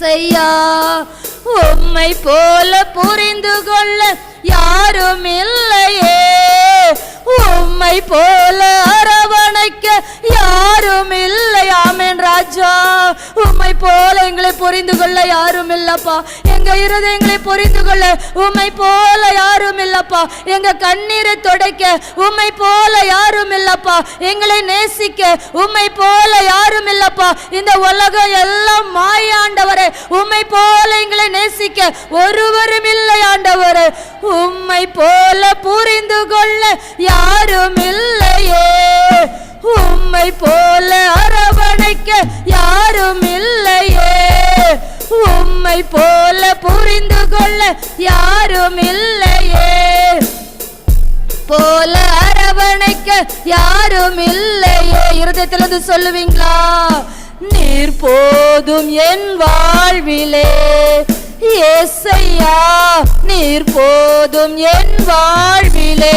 செய்யா. உம்மை போல புரிந்து கொள்ள யாரும் இல்லையே, உம்மை போல அரவணைக்க யாரும் இல்லை. ஆமென் ராஜா. உம்மை போல எங்களை புரிந்து கொள்ள யாரும் இல்லப்பா. எங்க இருதயங்களை புரிந்து கொள்ள உம்மை போல யாரும் இல்லப்பா. எங்க கண்ணீரை துடைக்க உம்மை போல யாரும் இல்லப்பா. எங்களை நேசிக்க உம்மை போல யாரும் இல்லப்பா. இந்த உலகம் எல்லாம் மாயாண்டவரே, உம்மை போல எங்களை நேசிக்க ஒருவரும் இல்லை ஆண்டவரே. உம்மை போல புரிந்து கொள்ள யாரும் இல்லையே, உம்மை போல அரவணைக்க யாரும் இல்லையே, உம்மை போல புரிந்து கொள்ள யாரும் இல்லையே, போல அரவணைக்க யாரும் இல்லையே. இருதயத்திலிருந்து சொல்லுவீங்களா? நீர் போதும் என் வாழ்விலே ஏசையா, நீர் போதும் என் வாழ்விலே.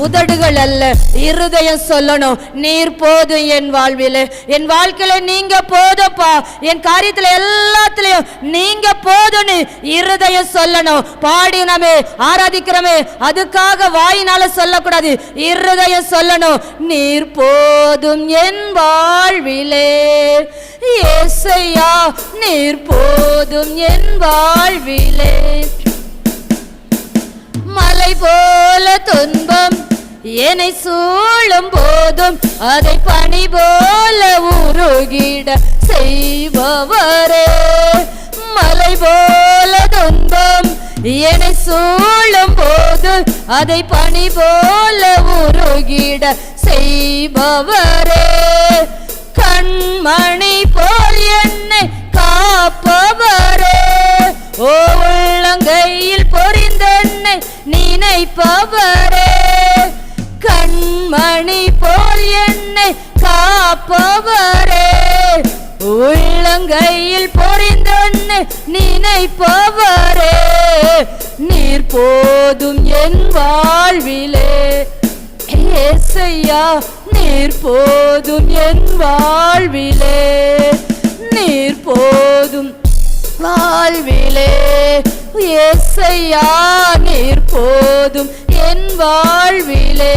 உதடுகள் அல்ல, இருதயம் சொல்லணும். நீர் போதும் என் வாழ்விலே. என் வாழ்க்கையில நீங்க போதும்ப்பா. என் காரியத்துல எல்லாத்துலயும் நீங்க போதும்னு இருதயம் சொல்லணும். பாடினமே ஆராதிக்கிறமே அதுக்காக வாயினால சொல்லக்கூடாது, இருதயம் சொல்லணும். நீர் போதும் என் வாழ்விலே ஏசையா, நீர் போதும் என் வாழ்விலே. மலை போல துன்பம் என்னை சூழும் போதும் அதை பனி போல உருகிட செய்பவரே. மலை போல துன்பம் என்னை சூழும் போது அதை பனி போல உருகிட செய்பவரே. கண்மணி போல் என்னை காப்பவரே, ஓ உள்ளங்கையில் பொறிந்தென்னை நினைப்பவரே. கண்மணி போல் என்னை காப்பவரே, உள்ளங்கையில் பொறிந்தென்னை நினைப்பவரே. நீர் போதும் என் வாழ்விலே ஏசையா, நீர் போதும் என் வாழ்விலே. நீர் போதும் வாழ்விலே ஏசையா, நீர் போதும் என் வாழ்விலே.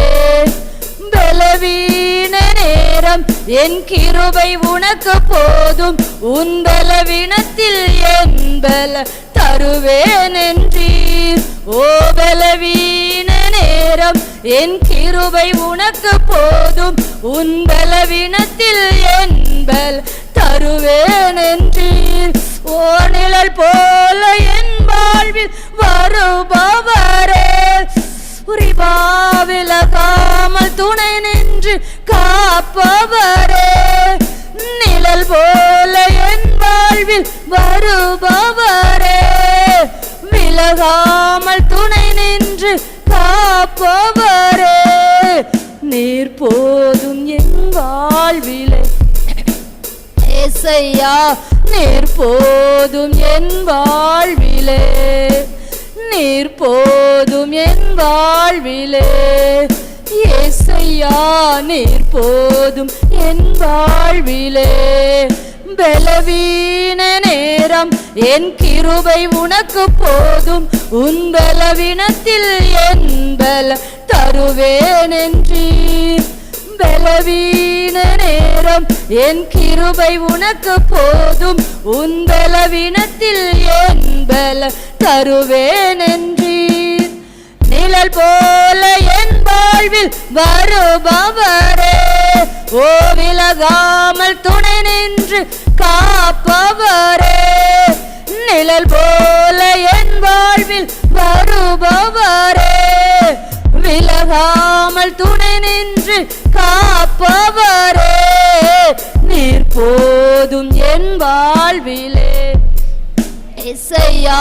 பலவீன நேரம் என் கிருபை உனக்கு போதும், உன் பலவீனத்தில் என் பல தருவேன் என்றீர். ஓ பலவீன நேரம் என் கிருபை உனக்கு போதும், உன் பலவீனத்தில் என் பல தருவேன் என்றீர். ஓ நிழல் போல என் வாழ்வில் வருபவரே, விலகாமல் துணை நின்று காப்பவரே. நிழல் போல என் வாழ்வில் வருபவரே, விலகாமல் துணை நின்று காப்பவரே. நீர் போதும் என் வாழ்விலே ஏசையா, நீர் போதும் என் வாழ்விலே. நீர் போதும் என் வாழ்விலே ஏசையா, நீர் போதும் என் வாழ்விலே. பலவீன நேரம் என் கிருபை உனக்கு போதும், உன் பலவீனத்தில் என் பல தருவேன் என்றீர். பலவீன நேரம் என் கிருபை உனக்கு போதும், உன் பலவீனத்தில் என் பல தருவேன் என்றீர். நிழல் போல என் வாழ்வில் வருபவரே, ஓ விலகாமல் துணை நின்று காப்பவரே. நிழல் போல என் வாழ்வில் வருபவரே, விலகாமல் துணை நின்று காப்பவரே. நீர் போதும் என் வாழ்விலே ஏசையா,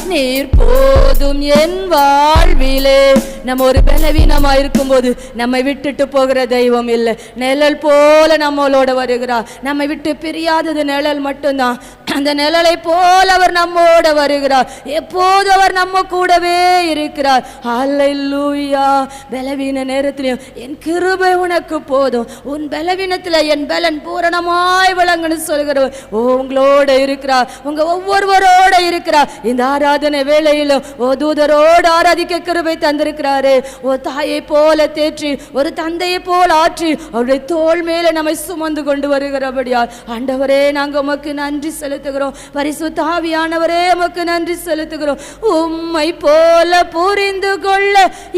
நீர் போதும் என் வாழ்விலே. நம்ம ஒரு பலவீனமா இருக்கும் போது நம்மை விட்டுட்டு போகிற தெய்வம் இல்லை. நிழல் போல நம்மளோட வருகிறார். நம்மை விட்டு பிரியாதது நிழல் மட்டும்தான். அந்த நிழலை போல் அவர் நம்மோடு வருகிறார். எப்போது அவர் நம்ம கூடவே இருக்கிறார். ஹல்லேலூயா. பலவீன நேரத்திலும் என் கிருபை உனக்கு போதும், உன் பலவீனத்தில் என் பலன் பூரணமாய் விளங்குன்னு சொல்கிறவர் உங்களோட இருக்கிறார், உங்க ஒவ்வொருவரோட இருக்கிறார். இந்த ஆராதனை வேளையிலும் தூதரோடு ஆராதிக்க கிருபை தந்திருக்கிறாரு. ஒரு தாயை போல தேற்றி, ஒரு தந்தையை போல் ஆற்றி அவருடைய தோள் மேலே நம்மை சுமந்து கொண்டு வருகிறபடியால் ஆண்டவரே நாங்கள் உமக்கு நன்றி செலுத்துகிறோம். பரிசுத்த ஆவியானவரே உமக்கு நன்றி செலுத்துகிறோம். உம்மை போல புரிந்து கொள்ள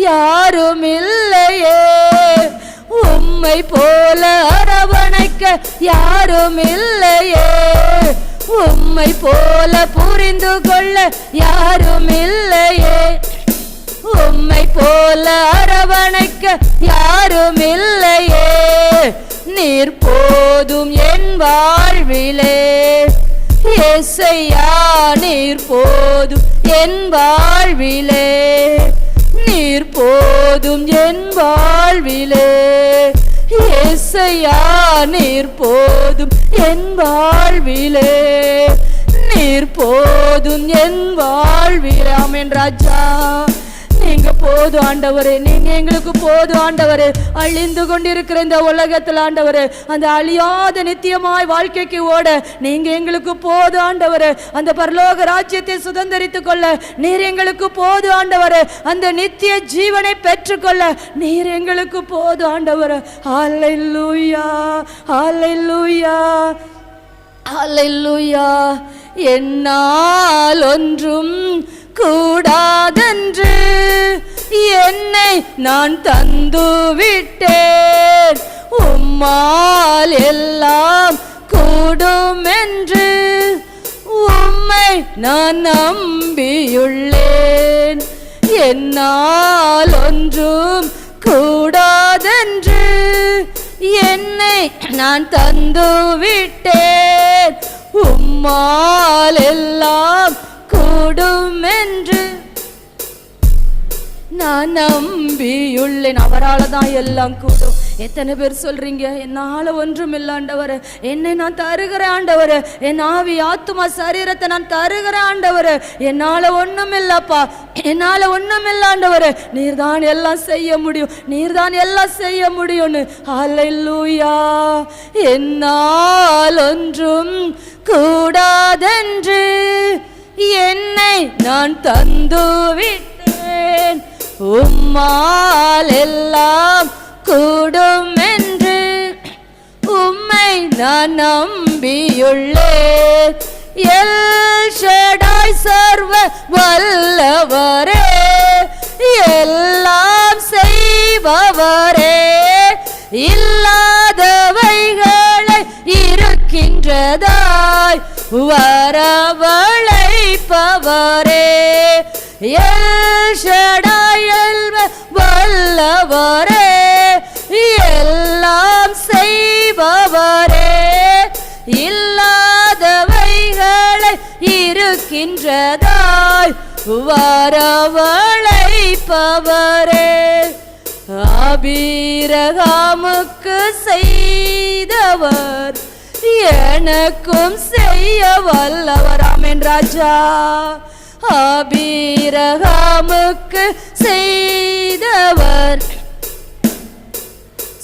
யாரும் இல்லையே, உம்மை போல அரவணைக்க யாரும் இல்லையே, உம்மை போல புரிந்து கொள்ள யாரும் இல்லையே, உம்மை போல அரவணைக்க யாரும் இல்லையே. நீர் போதும் என் வாழ்விலே இயேசையா, நீர் போதும் என் வாழ்விலே, நீர் போதும் என் வாழ்விலே இயேசையா, நீர் போதும் என் வாழ்விலே, நீர் போதும் என் வாழ்விலே. ஆமென் ராஜா. நீங்க போதும் ஆண்டவரே, நீங்க எங்களுக்கு போதும் ஆண்டவரே. அழிந்து கொண்டிருக்கிற இந்த உலகத்தில் ஆண்டவரே, அந்த அழியாத நித்தியமாய் வாழ்க்கைக்கு ஓட நீங்க எங்களுக்கு போதும் ஆண்டவரே. அந்த பரலோக ராஜ்யத்தை சுதந்தரித்துக் கொள்ள நீர் எங்களுக்கு போதும் ஆண்டவரே. அந்த நித்திய ஜீவனை பெற்றுக்கொள்ள நீர் எங்களுக்கு போதும் ஆண்டவரே. ஹல்லேலூயா, ஹல்லேலூயா, ஹல்லேலூயா. என்னால் ஒன்றும் கூடாதென்று என்னை நான் தந்து விட்டேன், உம்மால் எல்லாம் கூடும் என்று உம்மை நான் நம்பியுள்ளேன். என்னால் ஒன்றும் கூடாதென்று என்னை நான் தந்து விட்டேன், உம்மால் எல்லாம் கூடும் என்று நான் நம்பியுள்ளேன். அவரால் தான் எல்லாம் கூடும். எத்தனை பேர் சொல்றீங்க என்னால ஒன்றும் இல்லை ஆண்டவரே, என்னை நான் தருகிறேன் ஆண்டவரே, என் ஆவி ஆத்துமா சரீரத்தை நான் தருகிறேன் ஆண்டவரே, என்னால ஒண்ணும் இல்லப்பா, என்னால ஒண்ணும் இல்லை ஆண்டவரே, நீர்தான் எல்லாம் செய்ய முடியும், நீர்தான் எல்லாம் செய்ய முடியும்னு. ஹல்லேலூயா. என்னால் ஒன்றும் கூடாதென்று என்னை நான் தந்து விட்டேன், உம்மால் எல்லாம் கூடும் என்று உம்மை நான் நம்பியுள்ளேன். எல் ஷடாய் சர்வ வல்லவரே, எல்லாம் செய்பவரே, இல்லாதவைகளை இருக்கின்றதாய் வரவழைப்பவரே, எல் ஷடாய் வல்லவரே, எல்லாம் செய்பவரே, இல்லாதவைகளை இருக்கின்றதாய் வரவழைப்பவரே. ஆபிரகாமுக்கு செய்தவர் எனக்கும் செய்ய வல்லவர். ஆமென் ராஜா. ஆபிரகாமுக்கு செய்தவர்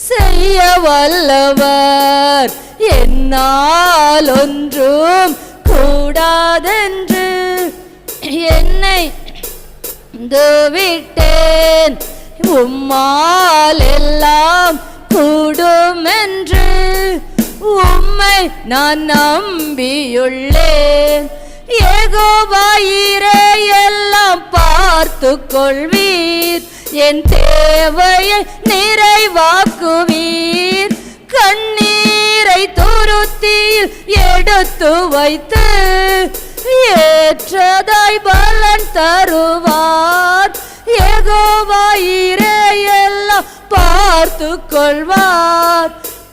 செய்ய வல்லவர், என்னால் ஒன்றும் கூடாதென்று என்னை விட்டேன், உம்மால் எல்லாம் கூடும் என்று உம்மை நான் நம்பியுள்ளேன். யெகோவாயிரே எல்லாம் பார்த்து கொள்வீர், என் தேவையை நிறைவாக்குவீர். கண்ணீரை துருத்தியில் எடுத்து வைத்து ஏற்றதாய் பலன் தருவார். யெகோவாயிரே எல்லாம் பார்த்து கொள்வார்,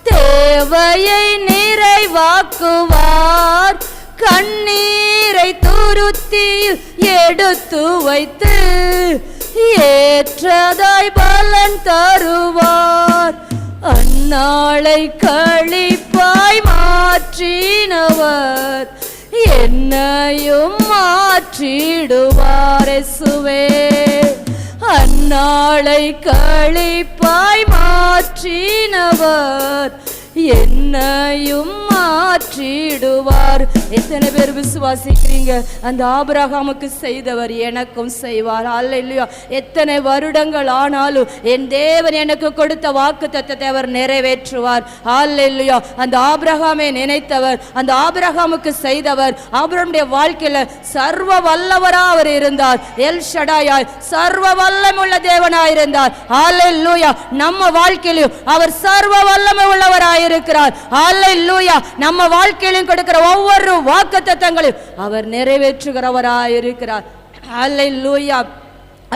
தேவையை நிறைவாக்குவார். கண்ணீரை துருத்தியில் எடுத்து வைத்து ஏற்றதாய் பலன் தருவார். அந்நாளை களிப்பாய் மாற்றினவர் என்னையும் மாற்றிடுவார் இயேசுவே. அந்நாளை களிப்பாய் மாற்றினவர் என்னையும் மாற்றிடுவார். எத்தனை பேர் விசுவாசிக்கிறீங்க? அந்த ஆபிரகாமுக்கு செய்தவர் எனக்கும் செய்வார். அல்லேலூயா. எத்தனை வருடங்கள் ஆனாலும் என் தேவன் எனக்கு கொடுத்த வாக்குத்தத்தத்தை அவர் நிறைவேற்றுவார். அல்லேலூயா. அந்த ஆபிரகாமை நினைத்தவர், அந்த ஆபிரகாமுக்கு செய்தவர். ஆபிரகாமுடைய வாழ்க்கையில சர்வ வல்லவரா அவர் இருந்தார். எல் ஷடாயாய் சர்வ வல்லமுள்ள தேவனாய் இருந்தார். அல்லேலூயா. நம்ம வாழ்க்கையிலும் அவர் சர்வ வல்லமை உள்ளவராய் இருக்கிறார். அல்லேலூயா. நம்ம வாழ்க்கையிலும் கொடுக்கிற ஒவ்வொரு வாக்குத்தத்தங்களையும் அவர் நிறைவேற்றுகிறவராய் இருக்கிறார். அல்லேலூயா.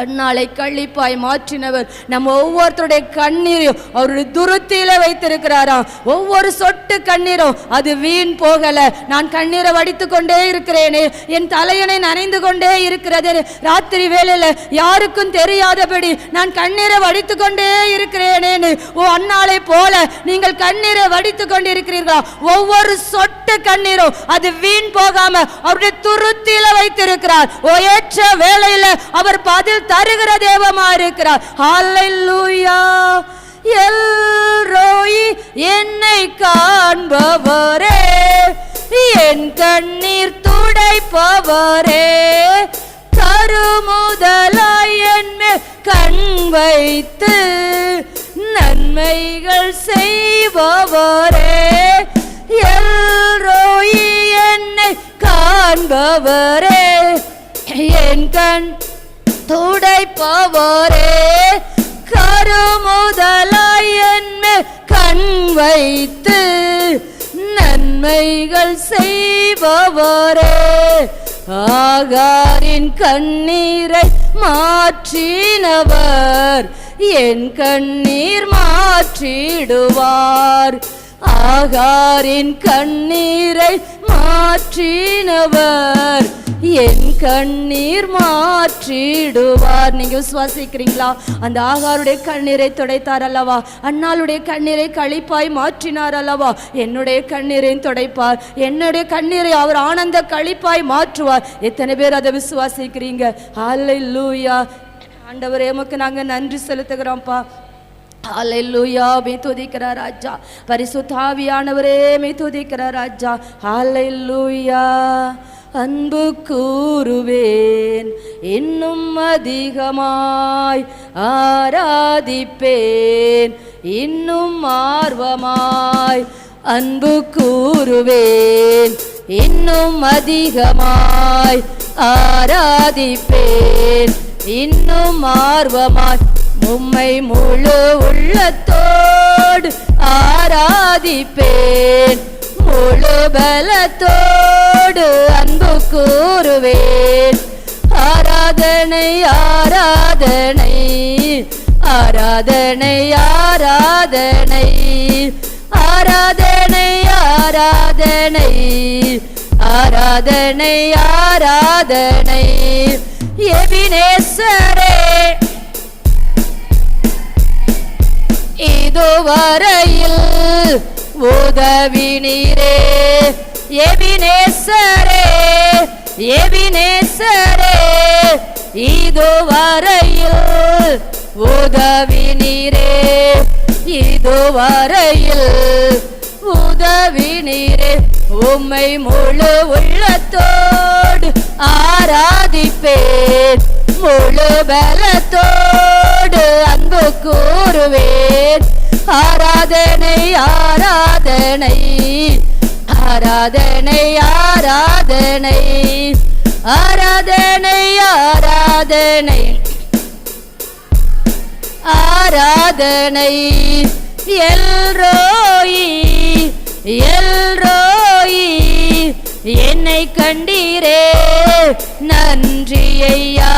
அந்நாளை கழிப்பாய் மாற்றினவர் நம்ம ஒவ்வொருத்தருடைய கண்ணீரையும் அவருடைய துருத்தியில வைத்திருக்கிறாராம். ஒவ்வொரு சொட்டு கண்ணீரும் அது வீண் போகல. நான் கண்ணீரை வடித்து கொண்டே இருக்கிறேனே, என் தலையணை நனைந்து கொண்டே இருக்கிறது, ராத்திரி வேளையில யாருக்கும் தெரியாதபடி நான் கண்ணீரை வடித்து கொண்டே இருக்கிறேனேன்னு ஓ அந்நாளை போல நீங்கள் கண்ணீரை வடித்து கொண்டு இருக்கிறீர்களா? ஒவ்வொரு சொட்டு கண்ணீரும் அது வீண் போகாம அவருடைய துருத்தியில வைத்திருக்கிறார். ஓ ஏற்ற வேளையில அவர் பதில் தருகிற தேவமா இருக்கிறார். ஹல்லேலூயா. எல்ரோயி என்னை காண்பவரே, என் கண்ணீர் துடைப்பவரே, கருமுதலாய் என்மேல் கண் வைத்து நன்மைகள் செய்பவரே, எல்ரோயி என்னை காண்பவரே, என் கண் துடைப்பவரே, கருமுதலாய் என்மேல் கண் வைத்து நன்மைகள் செய்பவரே, ஆகாரின் கண்ணீரை மாற்றினவர் என் கண்ணீர் மாற்றிடுவார். ஆகாரின் கண்ணீரை மாற்றினவர் என் கண்ணீர் மாற்றிடுவார். நீங்க விசுவாசிக்கிறீங்களா? அந்த ஆகாருடைய கண்ணீரை துடைத்தார் அல்லவா? அன்னாளுடைய கண்ணீரை களிப்பாய் மாற்றினார் அல்லவா? என்னுடைய கண்ணீரையும் துடைப்பார். என்னுடைய கண்ணீரை அவர் ஆனந்த களிப்பாய் மாற்றுவார். எத்தனை பேர் அதை விசுவாசிக்கிறீங்க? ஹல்லேலூயா. ஆண்டவரே உமக்கு நாங்க நன்றி செலுத்துகிறோம்ப்பா. ஹல்லேலூயா. மே துதிக்கிற ராஜா, பரிசுத்த ஆவியானவரே மே துதிக்கிற ராஜா. ஹல்லேலூயா. அன்பு கூறுவேன், இன்னும் அதிகமாய் ஆராதிப்பேன், இன்னும் ஆர்வமாய் அன்பு கூறுவேன், இன்னும் அதிகமாய் ஆராதிப்பேன், இன்னும் ஆர்வமாய் உம்மை முழு உள்ளத்தோடு ஆராதிப்பேன், முழு பலத்தோடு அன்பு கூறுவேன். ஆராதனை ஆராதனை ஆராதனை ஆராதனை ஆராதனை ஆராதனை ஆராதனை ஆராதனை. எபினேசரே இதுவரையில் உதவி நீரே, எபினேசரே எபினேசரே இதுவரையில் உதவி நீரே, இதுவரையில் உதவி நீரே. உம்மை முழு உள்ளத்தோடு ஆராதிப்பேன், முழு பலத்தோடு அன்பு கூறுவேன். ஆராதனை ஆராதனை ஆராதனை ஆராதனை ஆராதனை ஆராதனை ஆராதனை. எல்ரோயி எல்ரோயி என்னை கண்டீரே நன்றி ஐயா.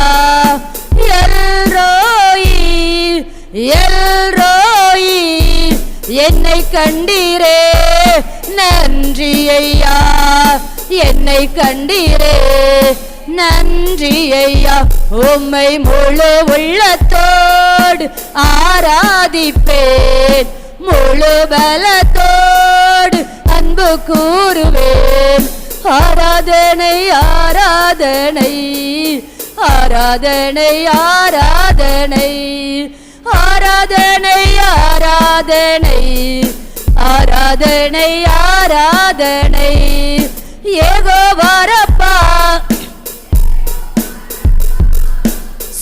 எல்ரோயி எல்ரோயி என்னை கண்டீரே நன்றி ஐயா, என்னை கண்டீரே நன்றி ஐயா. உம்மை முழு உள்ளத்தோடு ஆராதிப்பேன், முழு பலத்தோடு அன்பு கூறுவேன். ஆராதனை ஆராதனை ஆராதனை ஆராதனை ஆராதனை ஆராதனை ஆராதனை ஆராதனை யெகோவா ரப்பா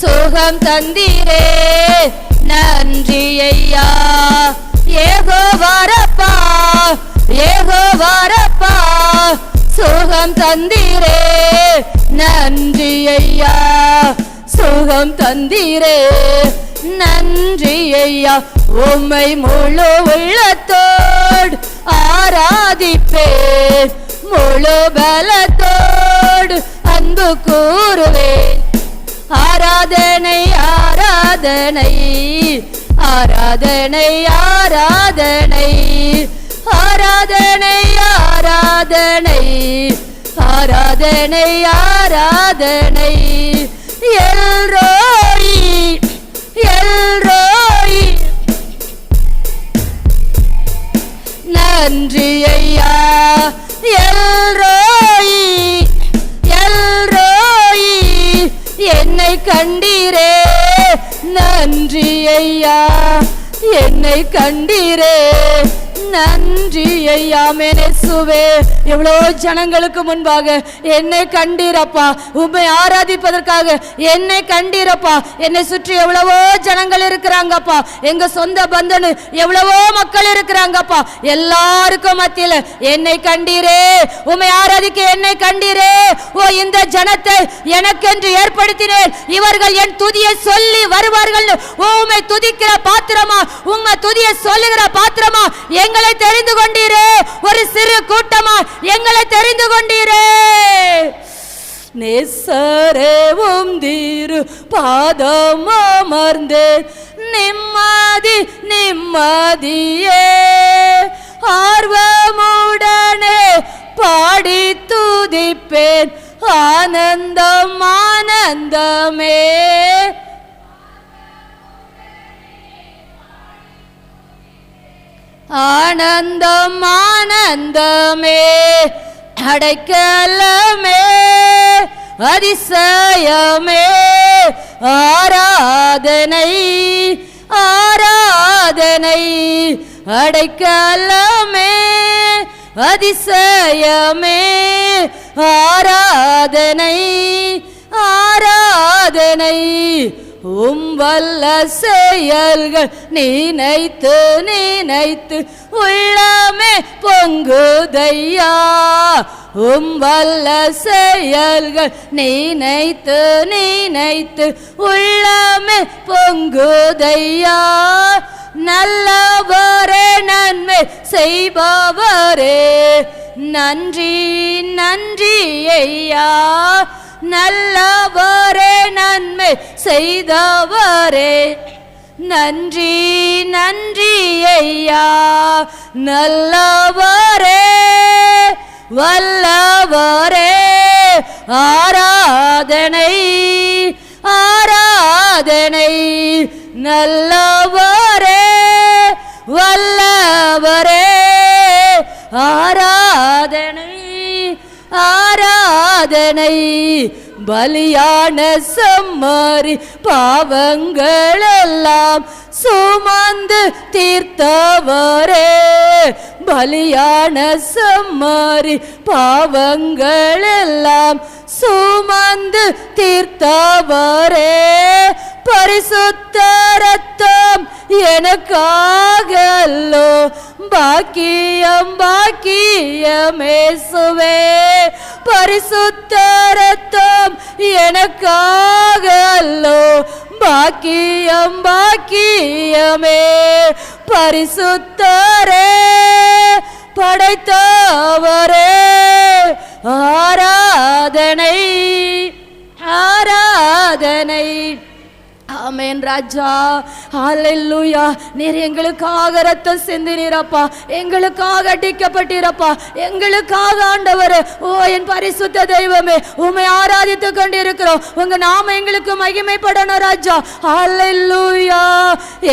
சுகம் தந்தீரே நன்றி ஐயா. யெகோவா ரப்பா யெகோவா ரப்பா சுகம் தந்தீரே நன்றி ஐயா. சுகம் தந்தீரே நன்றி ஐயா. உம்மை முழு உள்ளத்தோடு ஆராதிப்பேன், முழு பலத்தோடு அன்பு கூறுவேன். ஆராதனை ஆராதனை ஆராதனை ஆராதனை ஆராதனை ஆராதனை ஆராதனை ஆராதனை எல்ரோயி எல்ரோயி நன்றி ஐயா. எல்ரோயி எல்ரோயி என்னை கண்டீரே நன்றி ஐயா. என்னை கண்டீரே நன்றி ஐயா. மேனேசுவே எவ்வளோ ஜனங்களுக்கு முன்பாக என்னை கண்டீரப்பா. உம்மை ஆராதிப்பதற்காக என்னை கண்டீரப்பா. என்னை சுற்றி எவ்வளவோ ஜனங்கள் இருக்கிறாங்கப்பா. எங்க சொந்த பந்தனு எவ்வளவோ மக்கள் இருக்கிறாங்கப்பா. எல்லாருக்கும் மத்தியில் என்னை கண்டீரே. உம்மை ஆராதிக்க என்னை கண்டீரே. ஓ, இந்த ஜனத்தை எனக்கென்று ஏற்படுத்தினேன், இவர்கள் என் துதியை சொல்லி வருவார்கள். உம்மை துதிக்கிற பாத்திரமா, உம்மை துதியை சொல்லுகிற பாத்திரமா எங்களை தெரிந்து கொண்டீரே. ஒரு சிறு கூட்டமா எங்களை தெரிந்து கொண்டீரே. நேசரே உம் தீரு பாதம் அமர்ந்தேன், நிம்மதி நிம்மதியே ஆர்வமுடனே பாடி துதிப்பேன். ஆனந்தம் ஆனந்தமே ஆனந்தம் ஆனந்தமே அடைக்கலமே அதிசயமே ஆராதனை ஆராதனை அடைக்கலமே அதிசயமே ஆராதனை ஆராதனை. உம் வல்ல செயல்கள் நினைத்து நினைத்து உள்ளமே பொங்குதையா. உம் வல்ல செயல்கள் நினைத்து நினைத்து உள்ளமே பொங்குதையா. நல்லவரே நன்மை செய்பவரே நன்றி நன்றி ஐயா. நல்லவரே நன்மை செய்தவரே நன்றி நன்றி ஐயா. நல்லவரே வல்லவரே ஆராதனை ஆராதனை. நல்லவரே வல்லவரே ஆராதனை ஆராதனை. பலியான செம்மறி பாவங்கள் எல்லாம் சுமந்து தீர்த்தவரே. பலியான செம்மறி பாவங்கள் எல்லாம் சுமந்து தீர்த்தவரே. பரிசுத்த ரத்தம் எனக்காகல்லோ பாக்கியம் பாக்கியமேசுவே. பரிசுத்த ரத்தம் எனக்காகல்லோ பாக்கியம் பாக்கியமே. பரிசுத்தரே படைத்தவரே ஆராதனை ஆராதனை ஆமென் ராஜா. ஹல்லேலூயா. நீர் எங்களுக்காக ரத்தம் சிந்தினீரப்பா, எங்களுக்காக அடிக்கப்பட்டீரப்பா, எங்களுக்காக ஆண்டவரே. ஓ என் பரிசுத்த தெய்வமே, உம்மை ஆராதித்து கொண்டிருக்கிறோம். உங்க நாம எங்களுக்கு மகிமைப்படணும் ராஜா. ஹல்லேலூயா.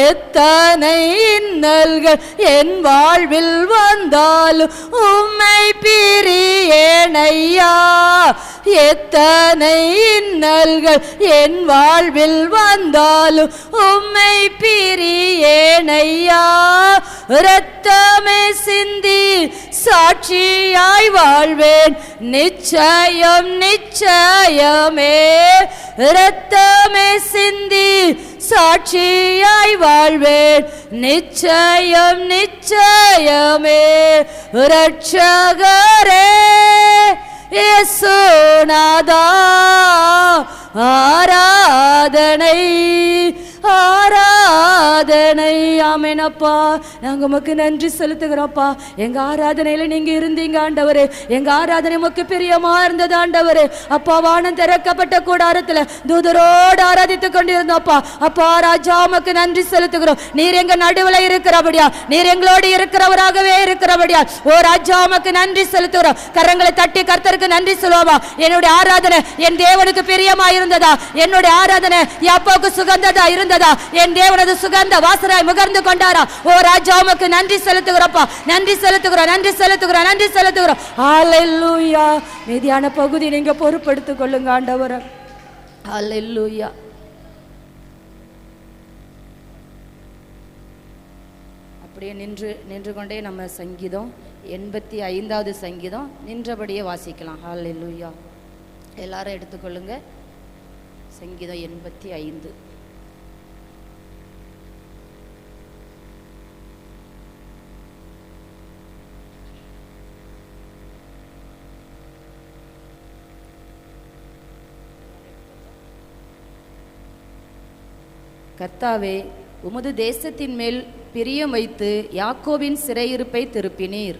எத்தனை இன்னல்கள் என் வாழ்வில் வந்தாலும் உம்மை பிரியேனையா. எத்தனை இன்னல்கள் என் வாழ்வில் வந்தாலும் உம்மை பிரியேனையா. இரத்தமே சிந்தி சாட்சியாய் வாழ்வேன், நிச்சயம் நிச்சயமே. இரத்தமே சிந்தி சாட்சியாய் வாழ்வேன், நிச்சயம் நிச்சயமே. இரட்சகரே இயேசுநாதா, ஆராதனை ஆராதனை. ஆமெனப்பா, நாங்க உமக்கு நன்றி செலுத்துகிறோம்ப்பா. எங்க ஆராதனையில நீங்க இருந்தீங்க ஆண்டவரே. எங்க ஆராதனை உமக்கு பிரியமா இருந்தது ஆண்டவரே. அப்பா, வானம் திறக்கப்பட்ட கூடாரத்துல தூதரோடு ஆராதித்து கொண்டிருந்தோம்ப்பா. அப்பா ராஜா, உமக்கு நன்றி செலுத்துகிறோம். நீர் எங்க நடுவில் இருக்கிறபடியா, நீர் எங்களோடு இருக்கிறவராகவே இருக்கிறபடியா, ஓ ராஜா உமக்கு நன்றி செலுத்துகிறோம். கரங்களை தட்டி கர்த்தருக்கு நன்றி சொல்லுவோமா. என்னுடைய ஆராதனை என் தேவனுக்கு பிரியமா இருந்ததா? என்னுடைய ஆராதனை அப்பாவுக்கு சுகந்ததா இருந்ததா? என் தேவனது சுகந்த வாசனாய் முகர்ந்து கொண்டாரா? ஓ ராஜா உமக்கு நன்றி செலுத்துகிறோம்ப்பா. நன்றி செலுத்துகிறோம், நன்றி செலுத்துகிறோம், நன்றி செலுத்துகிறோம். ஹல்லேலூயா. மீதியான பகுதி நீங்க பொறுப்படுத்திக் கொள்ளுங்க ஆண்டவரே. ஹல்லேலூயா. அப்படியே நின்று கொண்டே நம்ம சங்கீதம் 85வது சங்கீதம் நின்றபடியே வாசிக்கலாம். ஹல்லேலூயா. எல்லாரும் எடுத்துக்கொள்ளுங்க. சங்கீதம் 85. கர்த்தாவே, உமது தேசத்தின் மேல் பிரியம் வைத்து யாக்கோபின் சிறையிருப்பை திருப்பினீர்.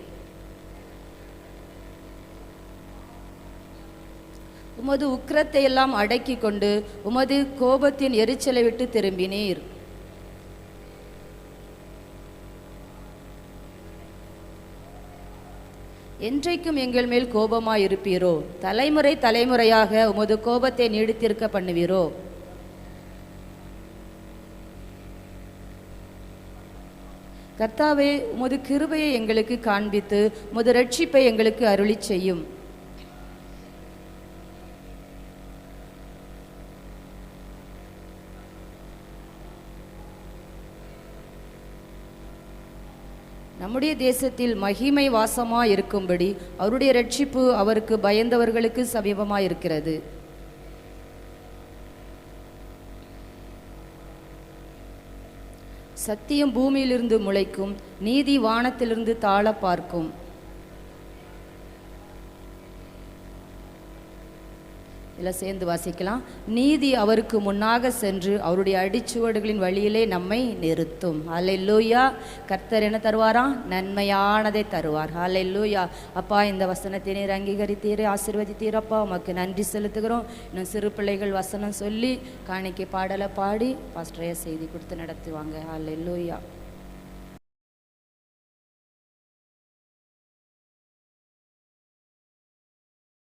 உமது உக்கிரத்தை எல்லாம் அடக்கி கொண்டு உமது கோபத்தின் எரிச்சலை விட்டு திரும்பினீர். என்றைக்கும் எங்கள் மேல் கோபமாயிருப்பீரோ? தலைமுறை தலைமுறையாக உமது கோபத்தை நீடித்திருக்க பண்ணுவீரோ? கர்த்தாவே, உமது கிருபையை எங்களுக்கு காண்பித்து உமது ரட்சிப்பை எங்களுக்கு அருளி செய்யும். நம்முடைய தேசத்தில் மகிமை வாசமாய் இருக்கும்படி அவருடைய ரட்சிப்பு அவருக்கு பயந்தவர்களுக்கு சமீபமாய் இருக்கிறது. சத்தியம் பூமியிலிருந்து முளைக்கும், நீதி வானத்திலிருந்து தாழ பார்க்கும். இதில் சேர்ந்து வாசிக்கலாம். நீதி அவருக்கு முன்னாக சென்று அவருடைய அடிச்சுவடுகளின் வழியிலே நம்மை நிறுத்தும். ஹல்லேலூயா. கர்த்தர் என்ன தருவாராம்? நன்மையானதை தருவார். ஹல்லேலூயா. அப்பா, இந்த வசனத்தை நீர் அங்கீகரித்தீரே, ஆசீர்வதித்தீரப்பா, உமக்கு நன்றி செலுத்துகிறோம். இன்னும் சிறு பிள்ளைகள் வசனம் சொல்லி காணிக்கை பாடலை பாடி பாஸ்டரையா செய்தி கொடுத்து நடத்துவாங்க. ஹல்லேலூயா.